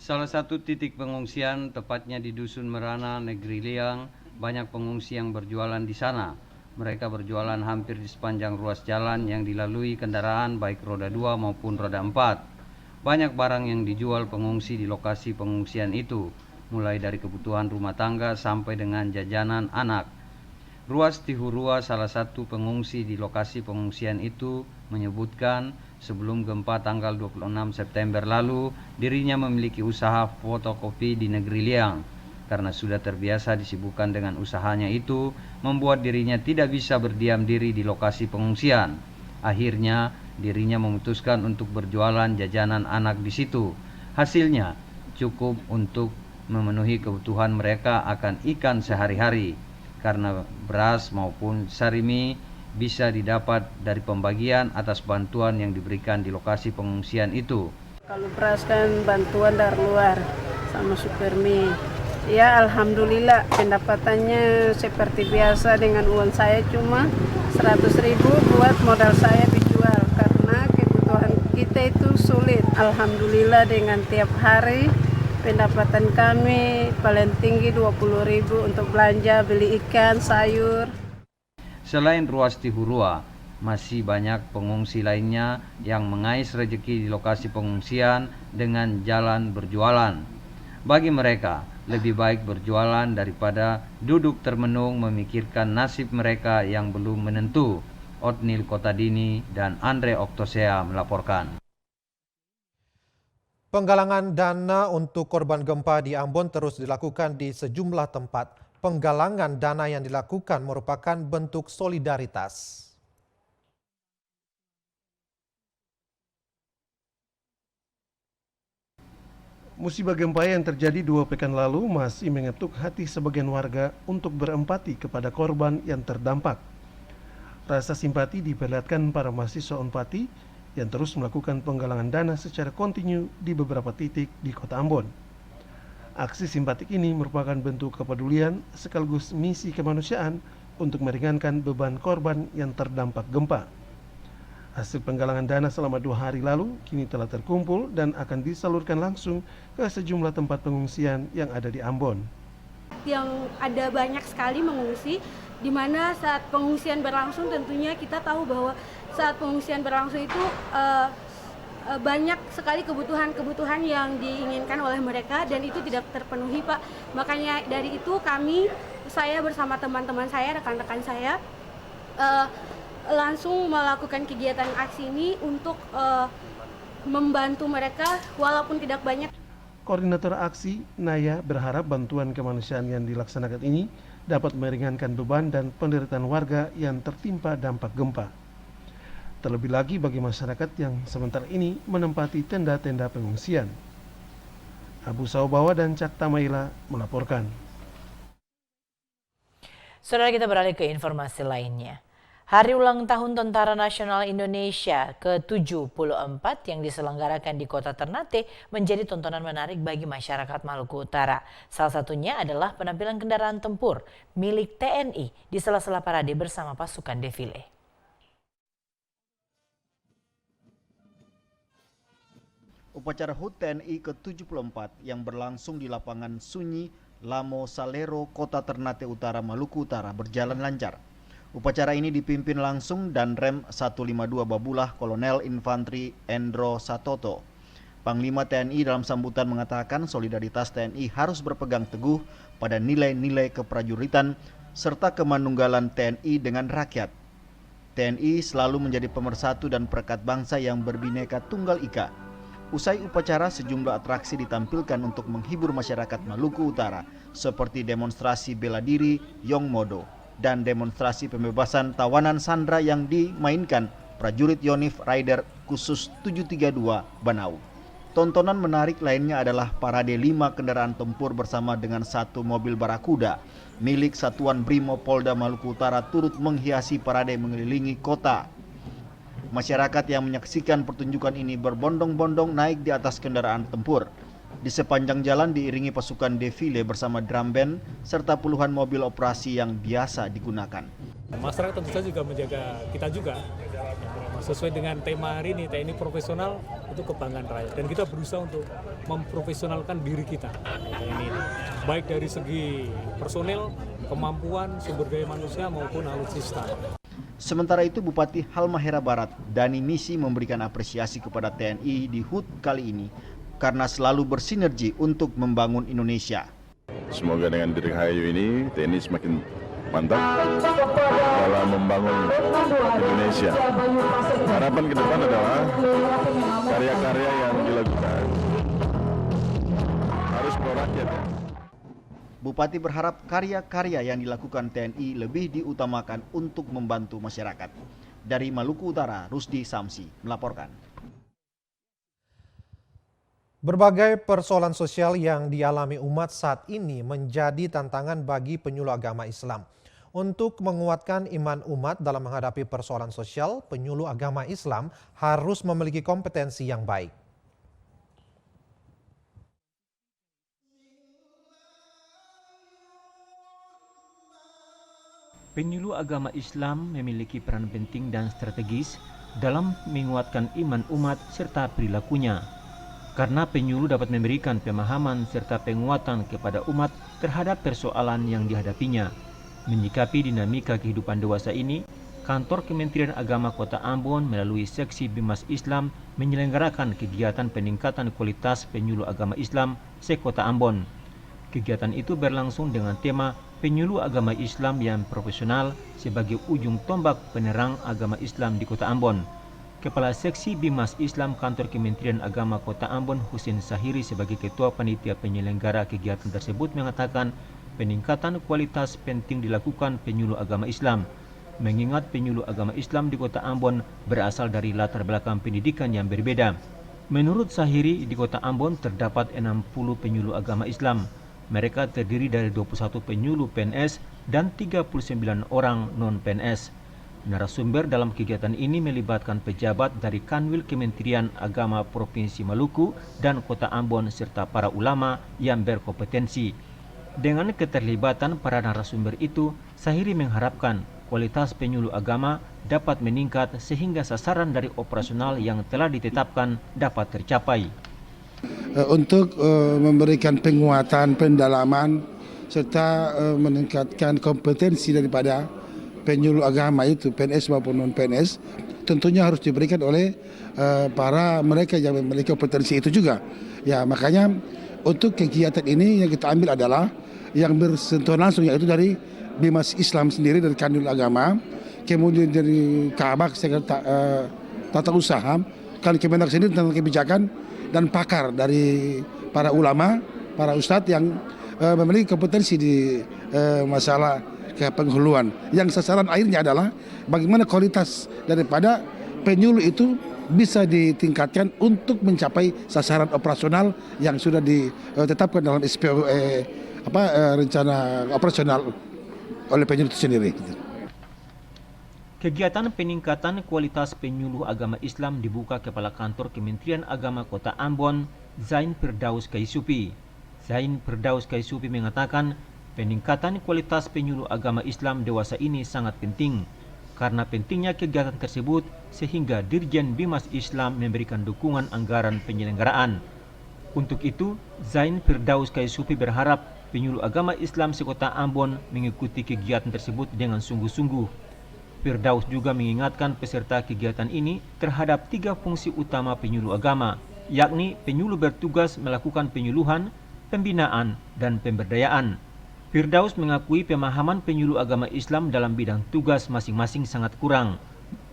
Salah satu titik pengungsian, tepatnya di Dusun Merana, Negeri Liang, banyak pengungsi yang berjualan di sana. Mereka berjualan hampir di sepanjang ruas jalan yang dilalui kendaraan baik roda 2 maupun roda 4. Banyak barang yang dijual pengungsi di lokasi pengungsian itu, mulai dari kebutuhan rumah tangga sampai dengan jajanan anak. Ruas Tihurua, salah satu pengungsi di lokasi pengungsian itu, menyebutkan sebelum gempa tanggal 26 September lalu, dirinya memiliki usaha fotokopi di Negeri Liang. Karena sudah terbiasa disibukkan dengan usahanya itu, membuat dirinya tidak bisa berdiam diri di lokasi pengungsian. Akhirnya, dirinya memutuskan untuk berjualan jajanan anak di situ. Hasilnya, cukup untuk memenuhi kebutuhan mereka akan ikan sehari-hari. Karena beras maupun sarimi bisa didapat dari pembagian atas bantuan yang diberikan di lokasi pengungsian itu. Kalau beras kan bantuan dari luar sama Supermi. Ya alhamdulillah pendapatannya seperti biasa dengan uang saya cuma 100.000 buat modal saya dijual karena kebutuhan kita itu sulit. Alhamdulillah dengan tiap hari pendapatan kami paling tinggi 20.000 untuk belanja beli ikan, sayur. Selain ruas Tihurua, masih banyak pengungsi lainnya yang mengais rezeki di lokasi pengungsian dengan jalan berjualan. Bagi mereka, lebih baik berjualan daripada duduk termenung memikirkan nasib mereka yang belum menentu. Otnil Kotadini dan Andre Oktosea melaporkan. Penggalangan dana untuk korban gempa di Ambon terus dilakukan di sejumlah tempat. Penggalangan dana yang dilakukan merupakan bentuk solidaritas. Musibah gempa yang terjadi 2 pekan lalu masih mengetuk hati sebagian warga untuk berempati kepada korban yang terdampak. Rasa simpati diperlihatkan para mahasiswa Unpati yang terus melakukan penggalangan dana secara kontinu di beberapa titik di Kota Ambon. Aksi simpatik ini merupakan bentuk kepedulian sekaligus misi kemanusiaan untuk meringankan beban korban yang terdampak gempa. Hasil penggalangan dana selama 2 hari lalu kini telah terkumpul dan akan disalurkan langsung ke sejumlah tempat pengungsian yang ada di Ambon. Yang ada banyak sekali mengungsi, di mana saat pengungsian berlangsung tentunya kita tahu bahwa saat pengungsian berlangsung itu banyak sekali kebutuhan-kebutuhan yang diinginkan oleh mereka dan itu tidak terpenuhi, Pak. Makanya dari itu saya bersama teman-teman saya, rekan-rekan saya langsung melakukan kegiatan aksi ini untuk membantu mereka walaupun tidak banyak. Koordinator aksi, Naya, berharap bantuan kemanusiaan yang dilaksanakan ini dapat meringankan beban dan penderitaan warga yang tertimpa dampak gempa. Terlebih lagi bagi masyarakat yang sementara ini menempati tenda-tenda pengungsian. Abu Saubawa dan Cak Tamaila melaporkan. Saudara, kita beralih ke informasi lainnya. Hari ulang tahun Tentara Nasional Indonesia ke-74 yang diselenggarakan di Kota Ternate menjadi tontonan menarik bagi masyarakat Maluku Utara. Salah satunya adalah penampilan kendaraan tempur milik TNI di sela-sela parade bersama pasukan defile. Upacara HUT TNI ke-74 yang berlangsung di lapangan Sunyi, Lamo Salero, Kota Ternate Utara, Maluku Utara berjalan lancar. Upacara ini dipimpin langsung Danrem 152 Babulah Kolonel Infantri Endro Satoto. Panglima TNI dalam sambutan mengatakan solidaritas TNI harus berpegang teguh pada nilai-nilai keprajuritan serta kemanunggalan TNI dengan rakyat. TNI selalu menjadi pemersatu dan perekat bangsa yang berbineka tunggal ika. Usai upacara, sejumlah atraksi ditampilkan untuk menghibur masyarakat Maluku Utara, seperti demonstrasi bela diri Yong Modo dan demonstrasi pembebasan tawanan Sandra yang dimainkan prajurit Yonif Rider khusus 732 Banau. Tontonan menarik lainnya adalah parade 5 kendaraan tempur bersama dengan 1 mobil Barakuda milik Satuan Brimo Polda Maluku Utara turut menghiasi parade mengelilingi kota. Masyarakat yang menyaksikan pertunjukan ini berbondong-bondong naik di atas kendaraan tempur. Di sepanjang jalan diiringi pasukan defile bersama drum band serta puluhan mobil operasi yang biasa digunakan. Masyarakat tentu saja juga menjaga kita juga. Sesuai dengan tema hari ini, TNI profesional itu kebanggaan rakyat. Dan kita berusaha untuk memprofesionalkan diri kita. TNI ini. Baik dari segi personel, kemampuan, sumber daya manusia maupun alutsista. Sementara itu Bupati Halmahera Barat, Dani Misi memberikan apresiasi kepada TNI di HUT kali ini karena selalu bersinergi untuk membangun Indonesia. Semoga dengan Dirgahayu ini TNI semakin mantap dalam membangun Indonesia. Harapan ke depan adalah karya-karya yang dilakukan harus pro rakyat. Bupati berharap karya-karya yang dilakukan TNI lebih diutamakan untuk membantu masyarakat. Dari Maluku Utara, Rusdi Samsi melaporkan. Berbagai persoalan sosial yang dialami umat saat ini menjadi tantangan bagi penyuluh agama Islam. Untuk menguatkan iman umat dalam menghadapi persoalan sosial, penyuluh agama Islam harus memiliki kompetensi yang baik. Penyuluh agama Islam memiliki peran penting dan strategis dalam menguatkan iman umat serta perilakunya. Karena penyuluh dapat memberikan pemahaman serta penguatan kepada umat terhadap persoalan yang dihadapinya. Menyikapi dinamika kehidupan dewasa ini, Kantor Kementerian Agama Kota Ambon melalui Seksi Bimas Islam menyelenggarakan kegiatan peningkatan kualitas penyuluh agama Islam se-Kota Ambon. Kegiatan itu berlangsung dengan tema Penyuluh Agama Islam yang Profesional sebagai ujung tombak penerang agama Islam di Kota Ambon. Kepala Seksi Bimas Islam Kantor Kementerian Agama Kota Ambon Husin Sahiri sebagai Ketua Panitia Penyelenggara kegiatan tersebut mengatakan peningkatan kualitas penting dilakukan penyuluh agama Islam. Mengingat penyuluh agama Islam di Kota Ambon berasal dari latar belakang pendidikan yang berbeda. Menurut Sahiri, di Kota Ambon terdapat 60 penyuluh agama Islam. Mereka terdiri dari 21 penyuluh PNS dan 39 orang non-PNS. Narasumber dalam kegiatan ini melibatkan pejabat dari Kanwil Kementerian Agama Provinsi Maluku dan Kota Ambon serta para ulama yang berkompetensi. Dengan keterlibatan para narasumber itu, Sahiri mengharapkan kualitas penyuluh agama dapat meningkat sehingga sasaran dari operasional yang telah ditetapkan dapat tercapai. Untuk memberikan penguatan, pendalaman serta meningkatkan kompetensi daripada penyuluh agama itu, PNS maupun non-PNS, tentunya harus diberikan oleh para mereka yang memiliki kompetensi itu juga. Ya, makanya untuk kegiatan ini yang kita ambil adalah yang bersentuhan langsung, yaitu dari Bimas Islam sendiri, dari Kanwil Agama, kemudian dari Kabak, tata usaha, Kemenag sendiri tentang kebijakan, dan pakar dari para ulama, para ustadz yang memiliki kompetensi di masalah kepenghuluan. Yang sasaran akhirnya adalah bagaimana kualitas daripada penyuluh itu bisa ditingkatkan untuk mencapai sasaran operasional yang sudah ditetapkan dalam SPO rencana operasional oleh penyuluh itu sendiri. Kegiatan peningkatan kualitas penyuluh agama Islam dibuka Kepala Kantor Kementerian Agama Kota Ambon, Zain Firdaus Kaisupi. Zain Firdaus Kaisupi mengatakan peningkatan kualitas penyuluh agama Islam dewasa ini sangat penting. Karena pentingnya kegiatan tersebut sehingga Dirjen Bimas Islam memberikan dukungan anggaran penyelenggaraan. Untuk itu, Zain Firdaus Kaisupi berharap penyuluh agama Islam sekota Ambon mengikuti kegiatan tersebut dengan sungguh-sungguh. Firdaus juga mengingatkan peserta kegiatan ini terhadap 3 fungsi utama penyuluh agama, yakni penyuluh bertugas melakukan penyuluhan, pembinaan, dan pemberdayaan. Firdaus mengakui pemahaman penyuluh agama Islam dalam bidang tugas masing-masing sangat kurang.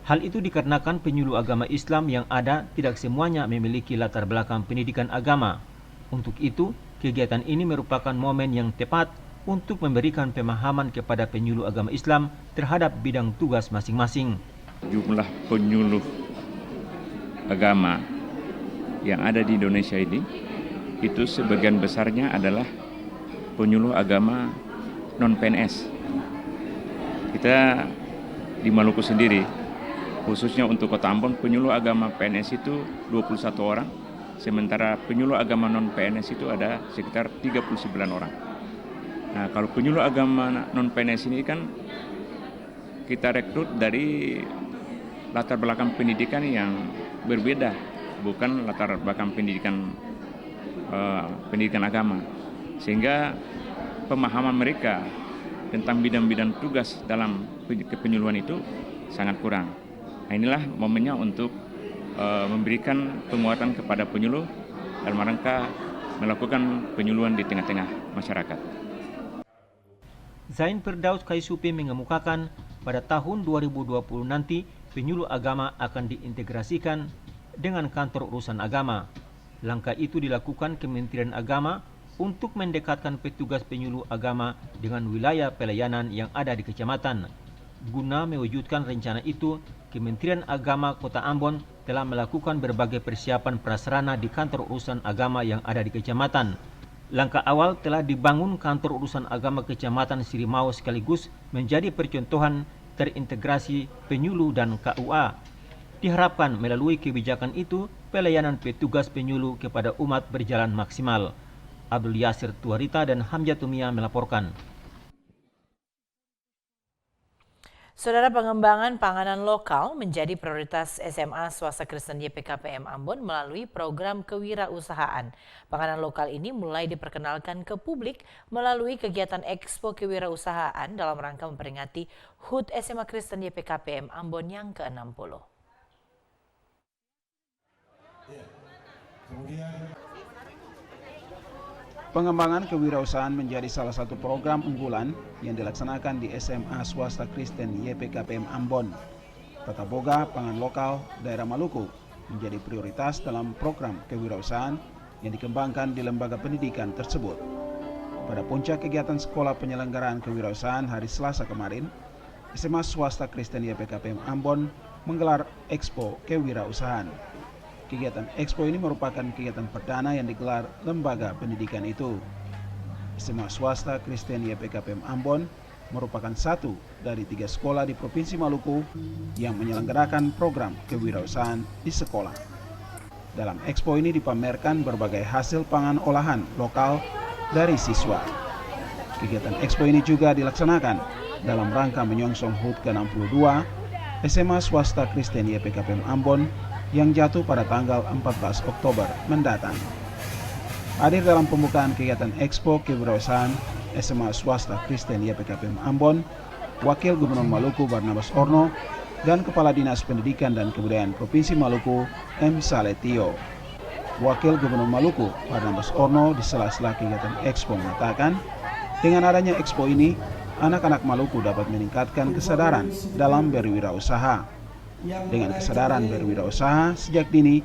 Hal itu dikarenakan penyuluh agama Islam yang ada tidak semuanya memiliki latar belakang pendidikan agama. Untuk itu, kegiatan ini merupakan momen yang tepat untuk memberikan pemahaman kepada penyuluh agama Islam terhadap bidang tugas masing-masing. Jumlah penyuluh agama yang ada di Indonesia ini, itu sebagian besarnya adalah penyuluh agama non-PNS. Kita di Maluku sendiri, khususnya untuk Kota Ambon, penyuluh agama PNS itu 21 orang, sementara penyuluh agama non-PNS itu ada sekitar 39 orang. Nah, kalau penyuluh agama non-PNS ini kan kita rekrut dari latar belakang pendidikan yang berbeda, bukan latar belakang pendidikan agama. Sehingga pemahaman mereka tentang bidang-bidang tugas dalam kepenyuluhan itu sangat kurang. Nah, inilah momennya untuk memberikan penguatan kepada penyuluh dalam rangka melakukan penyuluhan di tengah-tengah masyarakat. Zain Firdaus Kaisupi mengemukakan pada tahun 2020 nanti penyuluh agama akan diintegrasikan dengan kantor urusan agama. Langkah itu dilakukan Kementerian Agama untuk mendekatkan petugas penyuluh agama dengan wilayah pelayanan yang ada di kecamatan. Guna mewujudkan rencana itu, Kementerian Agama Kota Ambon telah melakukan berbagai persiapan prasarana di kantor urusan agama yang ada di kecamatan. Langkah awal telah dibangun kantor urusan agama kecamatan Sirimau sekaligus menjadi percontohan terintegrasi penyuluh dan KUA. Diharapkan melalui kebijakan itu, pelayanan petugas penyuluh kepada umat berjalan maksimal. Abdul Yasir Tuarita dan Hamjatumia melaporkan. Saudara, pengembangan panganan lokal menjadi prioritas SMA swasta Kristen YPKPM Ambon melalui program kewirausahaan. Panganan lokal ini mulai diperkenalkan ke publik melalui kegiatan Expo Kewirausahaan dalam rangka memperingati HUT SMA Kristen YPKPM Ambon yang ke-60. Pengembangan kewirausahaan menjadi salah satu program unggulan yang dilaksanakan di SMA swasta Kristen YPKPM Ambon. Tata Boga Pangan Lokal Daerah Maluku menjadi prioritas dalam program kewirausahaan yang dikembangkan di lembaga pendidikan tersebut. Pada puncak kegiatan sekolah penyelenggaraan kewirausahaan hari Selasa kemarin, SMA swasta Kristen YPKPM Ambon menggelar Expo Kewirausahaan. Kegiatan Expo ini merupakan kegiatan perdana yang digelar lembaga pendidikan itu. SMA swasta Kristen YPKPM Ambon merupakan satu dari 3 sekolah di Provinsi Maluku yang menyelenggarakan program kewirausahaan di sekolah. Dalam Expo ini dipamerkan berbagai hasil pangan olahan lokal dari siswa. Kegiatan Expo ini juga dilaksanakan dalam rangka menyongsong HUT ke-62 SMA swasta Kristen YPKPM Ambon yang jatuh pada tanggal 14 Oktober mendatang. Hadir dalam pembukaan kegiatan Expo Kewirausahaan SMA swasta Kristen YPKPM Ambon, Wakil Gubernur Maluku Barnabas Orno, dan Kepala Dinas Pendidikan dan Kebudayaan Provinsi Maluku M. Saletio. Wakil Gubernur Maluku Barnabas Orno di sela-sela kegiatan Expo mengatakan, dengan adanya Expo ini, anak-anak Maluku dapat meningkatkan kesadaran dalam berwirausaha. Dengan kesadaran berwirausaha sejak dini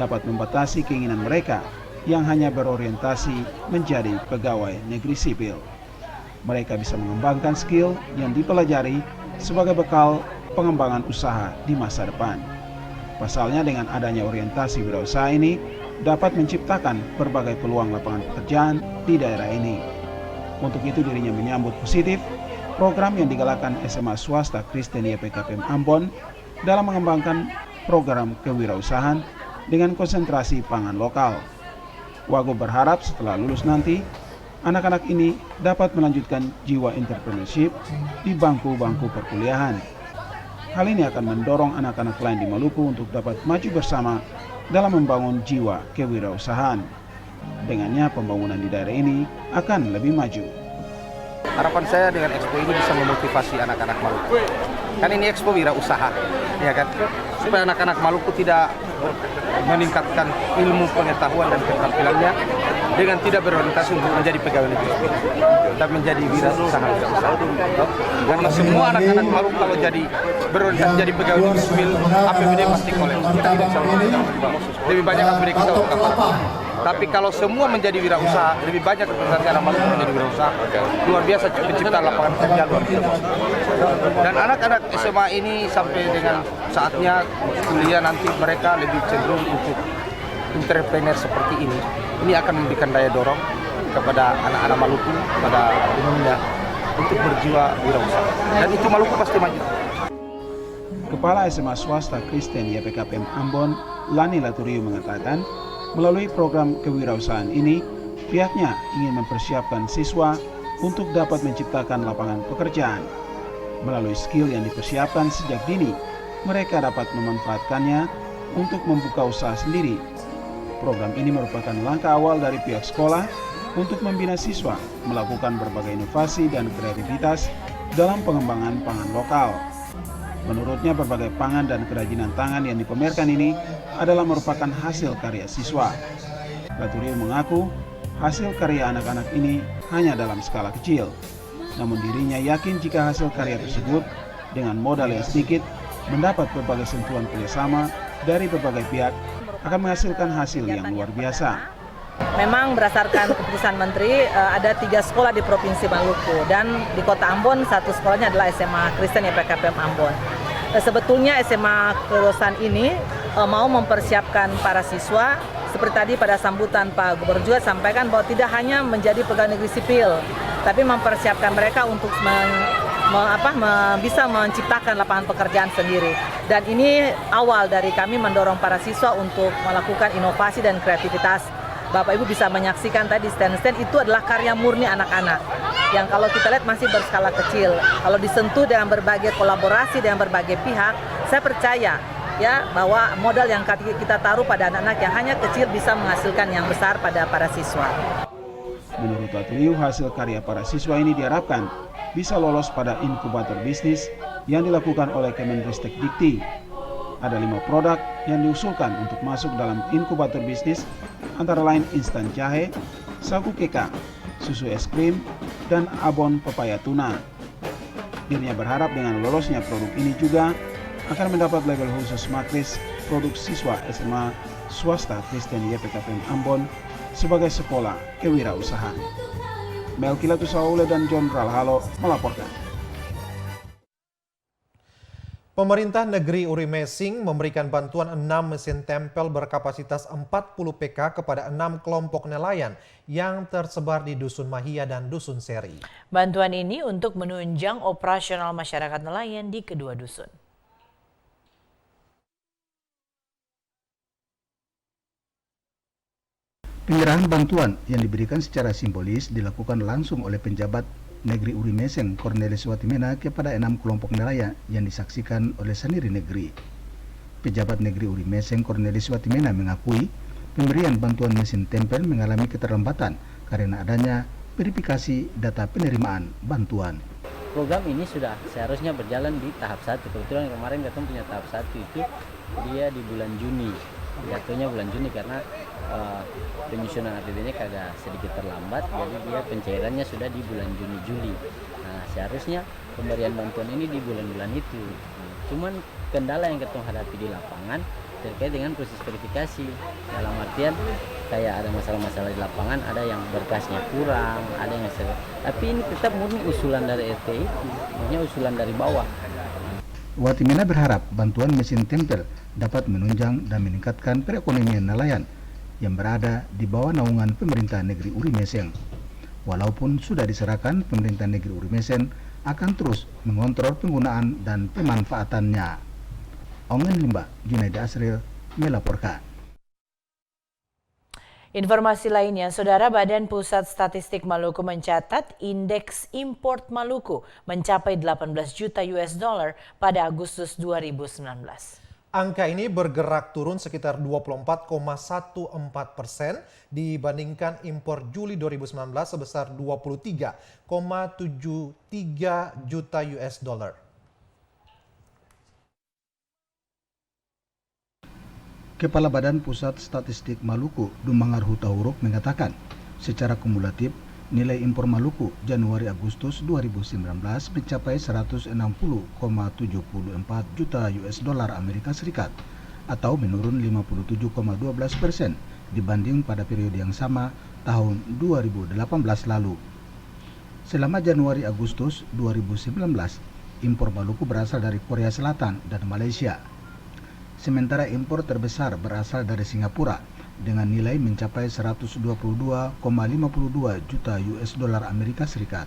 dapat membatasi keinginan mereka yang hanya berorientasi menjadi pegawai negeri sipil. Mereka bisa mengembangkan skill yang dipelajari sebagai bekal pengembangan usaha di masa depan. Pasalnya dengan adanya orientasi wirausaha ini dapat menciptakan berbagai peluang lapangan pekerjaan di daerah ini. Untuk itu dirinya menyambut positif program yang digalakkan SMA swasta Kristen YPKPM Ambon dalam mengembangkan program kewirausahaan dengan konsentrasi pangan lokal. Wagub berharap setelah lulus nanti, anak-anak ini dapat melanjutkan jiwa entrepreneurship di bangku-bangku perkuliahan. Hal ini akan mendorong anak-anak lain di Maluku untuk dapat maju bersama dalam membangun jiwa kewirausahaan. Dengannya pembangunan di daerah ini akan lebih maju. Harapan saya dengan Expo ini bisa memotivasi anak-anak Maluku. Kan ini Expo wirausaha, ya kan? Supaya anak-anak Maluku tidak meningkatkan ilmu pengetahuan dan keterampilannya dengan tidak berorientasi untuk menjadi pegawai negeri sipil, tapi menjadi wirausaha. Karena semua anak-anak Maluku kalau jadi berorientasi jadi pegawai negeri sipil, APBD pasti kolaps. Kita tidak bisa lebih banyak APBD kita untuk apa? Tapi kalau semua menjadi wirausaha, lebih banyak representasi anak Maluku menjadi wirausaha, luar biasa penciptaan lapangan kerja luar biasa. Dan anak-anak SMA ini sampai dengan saatnya kuliah nanti mereka lebih cenderung untuk entrepreneur seperti ini. Ini akan memberikan daya dorong kepada anak-anak Maluku pada umumnya untuk berjiwa wirausaha. Dan itu Maluku pasti maju. Kepala SMA swasta Kristen YPKPM Ambon, Lani Laturiu mengatakan, melalui program kewirausahaan ini, pihaknya ingin mempersiapkan siswa untuk dapat menciptakan lapangan pekerjaan. Melalui skill yang dipersiapkan sejak dini, mereka dapat memanfaatkannya untuk membuka usaha sendiri. Program ini merupakan langkah awal dari pihak sekolah untuk membina siswa melakukan berbagai inovasi dan kreativitas dalam pengembangan pangan lokal. Menurutnya berbagai pangan dan kerajinan tangan yang dipamerkan ini adalah merupakan hasil karya siswa. Laturiu mengaku hasil karya anak-anak ini hanya dalam skala kecil. Namun dirinya yakin jika hasil karya tersebut dengan modal yang sedikit mendapat berbagai sentuhan kerjasama dari berbagai pihak akan menghasilkan hasil yang luar biasa. Memang berdasarkan keputusan Menteri ada 3 sekolah di Provinsi Maluku dan di Kota Ambon 1 sekolahnya adalah SMA Kristen YPKPM Ambon. Sebetulnya SMA Kerosan ini mau mempersiapkan para siswa seperti tadi pada sambutan Pak Gubernur juga sampaikan bahwa tidak hanya menjadi pegawai negeri sipil, tapi mempersiapkan mereka untuk bisa menciptakan lapangan pekerjaan sendiri. Dan ini awal dari kami mendorong para siswa untuk melakukan inovasi dan kreativitas. Bapak Ibu bisa menyaksikan tadi stand-stand itu adalah karya murni anak-anak yang kalau kita lihat masih berskala kecil. Kalau disentuh dengan berbagai kolaborasi dengan berbagai pihak, saya percaya ya bahwa modal yang kita taruh pada anak-anak yang hanya kecil bisa menghasilkan yang besar pada para siswa. Menurut Laturiu, hasil karya para siswa ini diharapkan bisa lolos pada inkubator bisnis yang dilakukan oleh Kemenristek Dikti. Ada 5 produk yang diusulkan untuk masuk dalam inkubator bisnis, antara lain instan jahe, sagu keka, susu es krim, dan abon pepaya tuna. Dirinya berharap dengan lolosnya produk ini juga akan mendapat label khusus Makris produk siswa SMA swasta Kristen YPKPM Ambon sebagai sekolah kewirausahaan. Melkilatu Saule dan John Ralhalo melaporkan. Pemerintah Negeri Urimesing memberikan bantuan 6 mesin tempel berkapasitas 40 PK kepada 6 kelompok nelayan yang tersebar di Dusun Mahia dan Dusun Seri. Bantuan ini untuk menunjang operasional masyarakat nelayan di kedua dusun. Penyerahan bantuan yang diberikan secara simbolis dilakukan langsung oleh penjabat Negeri Urimeseng Cornelis Watimena kepada 6 kelompok nelayan yang disaksikan oleh sendiri negeri. Pejabat Negeri Urimeseng Cornelis Watimena mengakui pemberian bantuan mesin tempel mengalami keterlambatan karena adanya verifikasi data penerimaan bantuan. program ini sudah seharusnya berjalan di tahap 1. Kebetulan kemarin ketemu punya tahap 1 itu dia di bulan Juni. Jatuhnya bulan Juni karena penyusunan APBD agak sedikit terlambat, jadi dia pencairannya sudah di bulan Juni-Juli. Nah, seharusnya pemberian bantuan ini di bulan-bulan itu. Cuman kendala yang kita hadapi di lapangan terkait dengan proses verifikasi. Dalam artian kayak ada masalah-masalah di lapangan, ada yang berkasnya kurang, ada yang tapi ini tetap murni usulan dari RT itu, maksudnya usulan dari bawah. Watimena berharap bantuan mesin tempel dapat menunjang dan meningkatkan perekonomian nelayan yang berada di bawah naungan pemerintah negeri Uri Meseng. Walaupun sudah diserahkan, pemerintah negeri Uri Meseng akan terus mengontrol penggunaan dan pemanfaatannya. Ongen Limba, Junaidi Asril melaporkan. Informasi lainnya, Saudara, Badan Pusat Statistik Maluku mencatat indeks import Maluku mencapai 18 juta US dollar pada Agustus 2019. Angka ini bergerak turun sekitar 24,14% dibandingkan impor Juli 2019 sebesar 23,73 juta US dollar. Kepala Badan Pusat Statistik Maluku, Dumangar Hutahuruk mengatakan, secara kumulatif nilai impor Maluku Januari-Agustus 2019 mencapai 160,74 juta US dollar Amerika Serikat atau menurun 57,12% dibanding pada periode yang sama tahun 2018 lalu. Selama Januari-Agustus 2019, impor Maluku berasal dari Korea Selatan dan Malaysia. Sementara impor terbesar berasal dari Singapura dengan nilai mencapai 122,52 juta US dollar Amerika Serikat.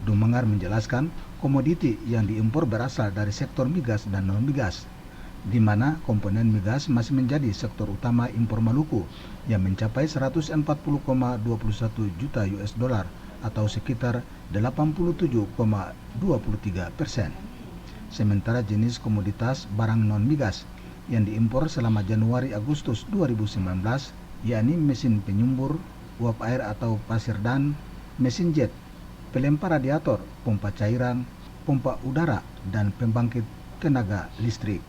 Dumangar menjelaskan komoditi yang diimpor berasal dari sektor migas dan non-migas, di mana komponen migas masih menjadi sektor utama impor Maluku yang mencapai 140,21 juta US dollar atau sekitar 87,23%. Sementara jenis komoditas barang non-migas yang diimpor selama Januari-Agustus 2019 yakni mesin penyumbur, uap air atau pasir dan mesin jet, pelempar radiator, pompa cairan, pompa udara, dan pembangkit tenaga listrik.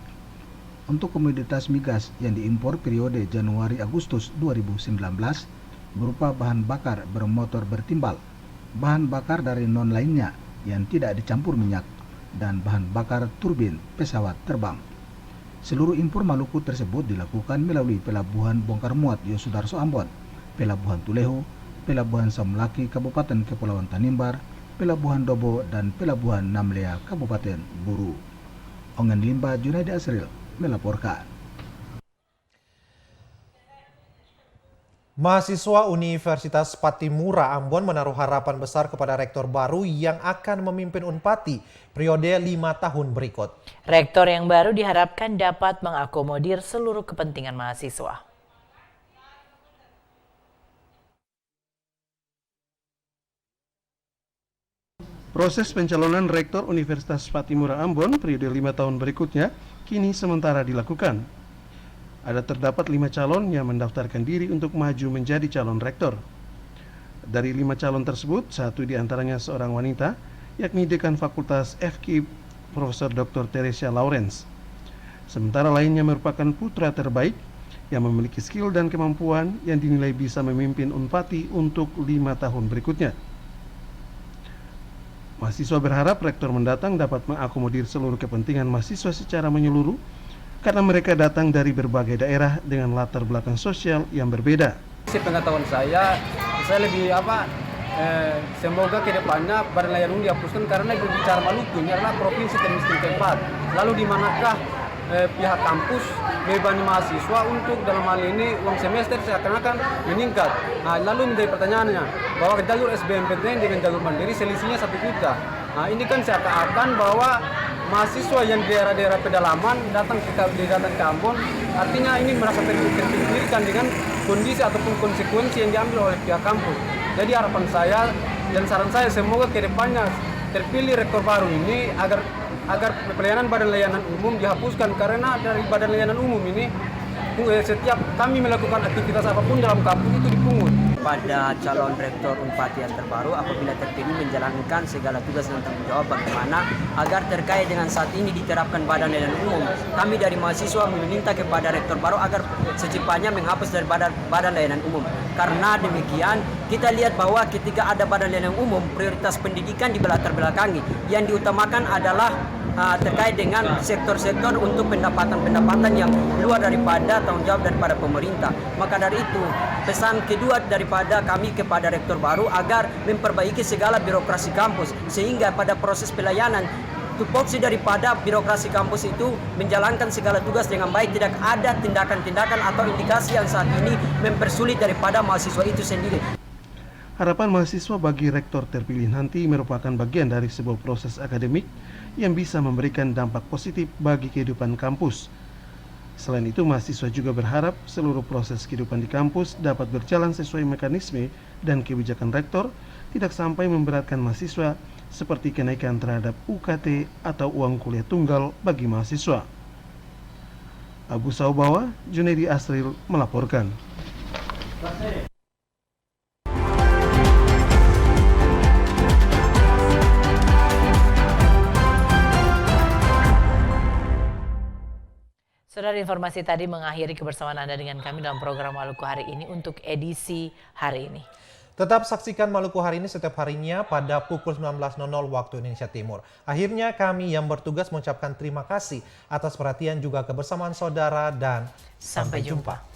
Untuk komoditas migas yang diimpor periode Januari-Agustus 2019 berupa bahan bakar bermotor bertimbal, bahan bakar dari non lainnya yang tidak dicampur minyak, dan bahan bakar turbin pesawat terbang. Seluruh impor Maluku tersebut dilakukan melalui Pelabuhan Bongkar Muat Yosudarso Ambon, Pelabuhan Tulehu, Pelabuhan Samlaki Kabupaten Kepulauan Tanimbar, Pelabuhan Dobo, dan Pelabuhan Namlea Kabupaten Buru. Ongen Limba, Junaidi Asril melaporkan. Mahasiswa Universitas Patimura Ambon menaruh harapan besar kepada rektor baru yang akan memimpin Unpati periode 5 tahun berikut. Rektor yang baru diharapkan dapat mengakomodir seluruh kepentingan mahasiswa. Proses pencalonan rektor Universitas Patimura Ambon periode 5 tahun berikutnya kini sementara dilakukan. Terdapat 5 calon yang mendaftarkan diri untuk maju menjadi calon rektor. Dari 5 calon tersebut, 1 diantaranya seorang wanita, yakni Dekan Fakultas FK Profesor Dr. Teresia Lawrence. Sementara lainnya merupakan putra terbaik yang memiliki skill dan kemampuan yang dinilai bisa memimpin Unpati untuk 5 tahun berikutnya. Mahasiswa berharap rektor mendatang dapat mengakomodir seluruh kepentingan mahasiswa secara menyeluruh, karena mereka datang dari berbagai daerah dengan latar belakang sosial yang berbeda. Sepengetahuan saya lebih semoga kedepannya Badan Layanan Umum dihapuskan karena berbicara Maluku ini adalah provinsi termiskin keempat. Lalu di manakah pihak kampus membebani mahasiswa untuk dalam hal ini uang semester seakan-akan meningkat. Nah, lalu menjadi pertanyaannya bahwa jalur SBMPTN dengan jalur mandiri selisihnya 1 juta. Nah, ini kan seakan-akan bahwa mahasiswa yang di daerah-daerah pedalaman datang ke Ambon, artinya ini merasa terpinggirkan dengan kondisi ataupun konsekuensi yang diambil oleh pihak kampus. Jadi harapan saya dan saran saya semoga ke depannya terpilih rektor baru ini agar pelayanan Badan Layanan Umum dihapuskan, karena dari Badan Layanan Umum ini setiap kami melakukan aktivitas apapun dalam kampus itu dipungut. kepada calon rektor Unpad yang terbaru apabila terpilih menjalankan segala tugas dan tanggung jawab bagaimana agar terkait dengan saat ini diterapkan badan layanan umum. Kami dari mahasiswa meminta kepada rektor baru agar secepatnya menghapus dari badan layanan umum. Karena demikian kita lihat bahwa ketika ada badan layanan umum, prioritas pendidikan dilatar belakangi. Yang diutamakan adalah terkait dengan sektor-sektor untuk pendapatan-pendapatan yang luar daripada tanggung jawab daripada pemerintah. Maka dari itu, pesan kedua daripada kami kepada rektor baru agar memperbaiki segala birokrasi kampus sehingga pada proses pelayanan tupoksi daripada birokrasi kampus itu menjalankan segala tugas dengan baik, tidak ada tindakan-tindakan atau indikasi yang saat ini mempersulit daripada mahasiswa itu sendiri. Harapan mahasiswa bagi rektor terpilih nanti merupakan bagian dari sebuah proses akademik yang bisa memberikan dampak positif bagi kehidupan kampus. Selain itu, mahasiswa juga berharap seluruh proses kehidupan di kampus dapat berjalan sesuai mekanisme dan kebijakan rektor, tidak sampai memberatkan mahasiswa seperti kenaikan terhadap UKT atau uang kuliah tunggal bagi mahasiswa. Abu Saubawa, Junaidi Asril melaporkan. Saudara, informasi tadi mengakhiri kebersamaan Anda dengan kami dalam program Maluku Hari Ini untuk edisi hari ini. Tetap saksikan Maluku Hari Ini setiap harinya pada pukul 19.00 waktu Indonesia Timur. Akhirnya kami yang bertugas mengucapkan terima kasih atas perhatian juga kebersamaan saudara dan sampai jumpa.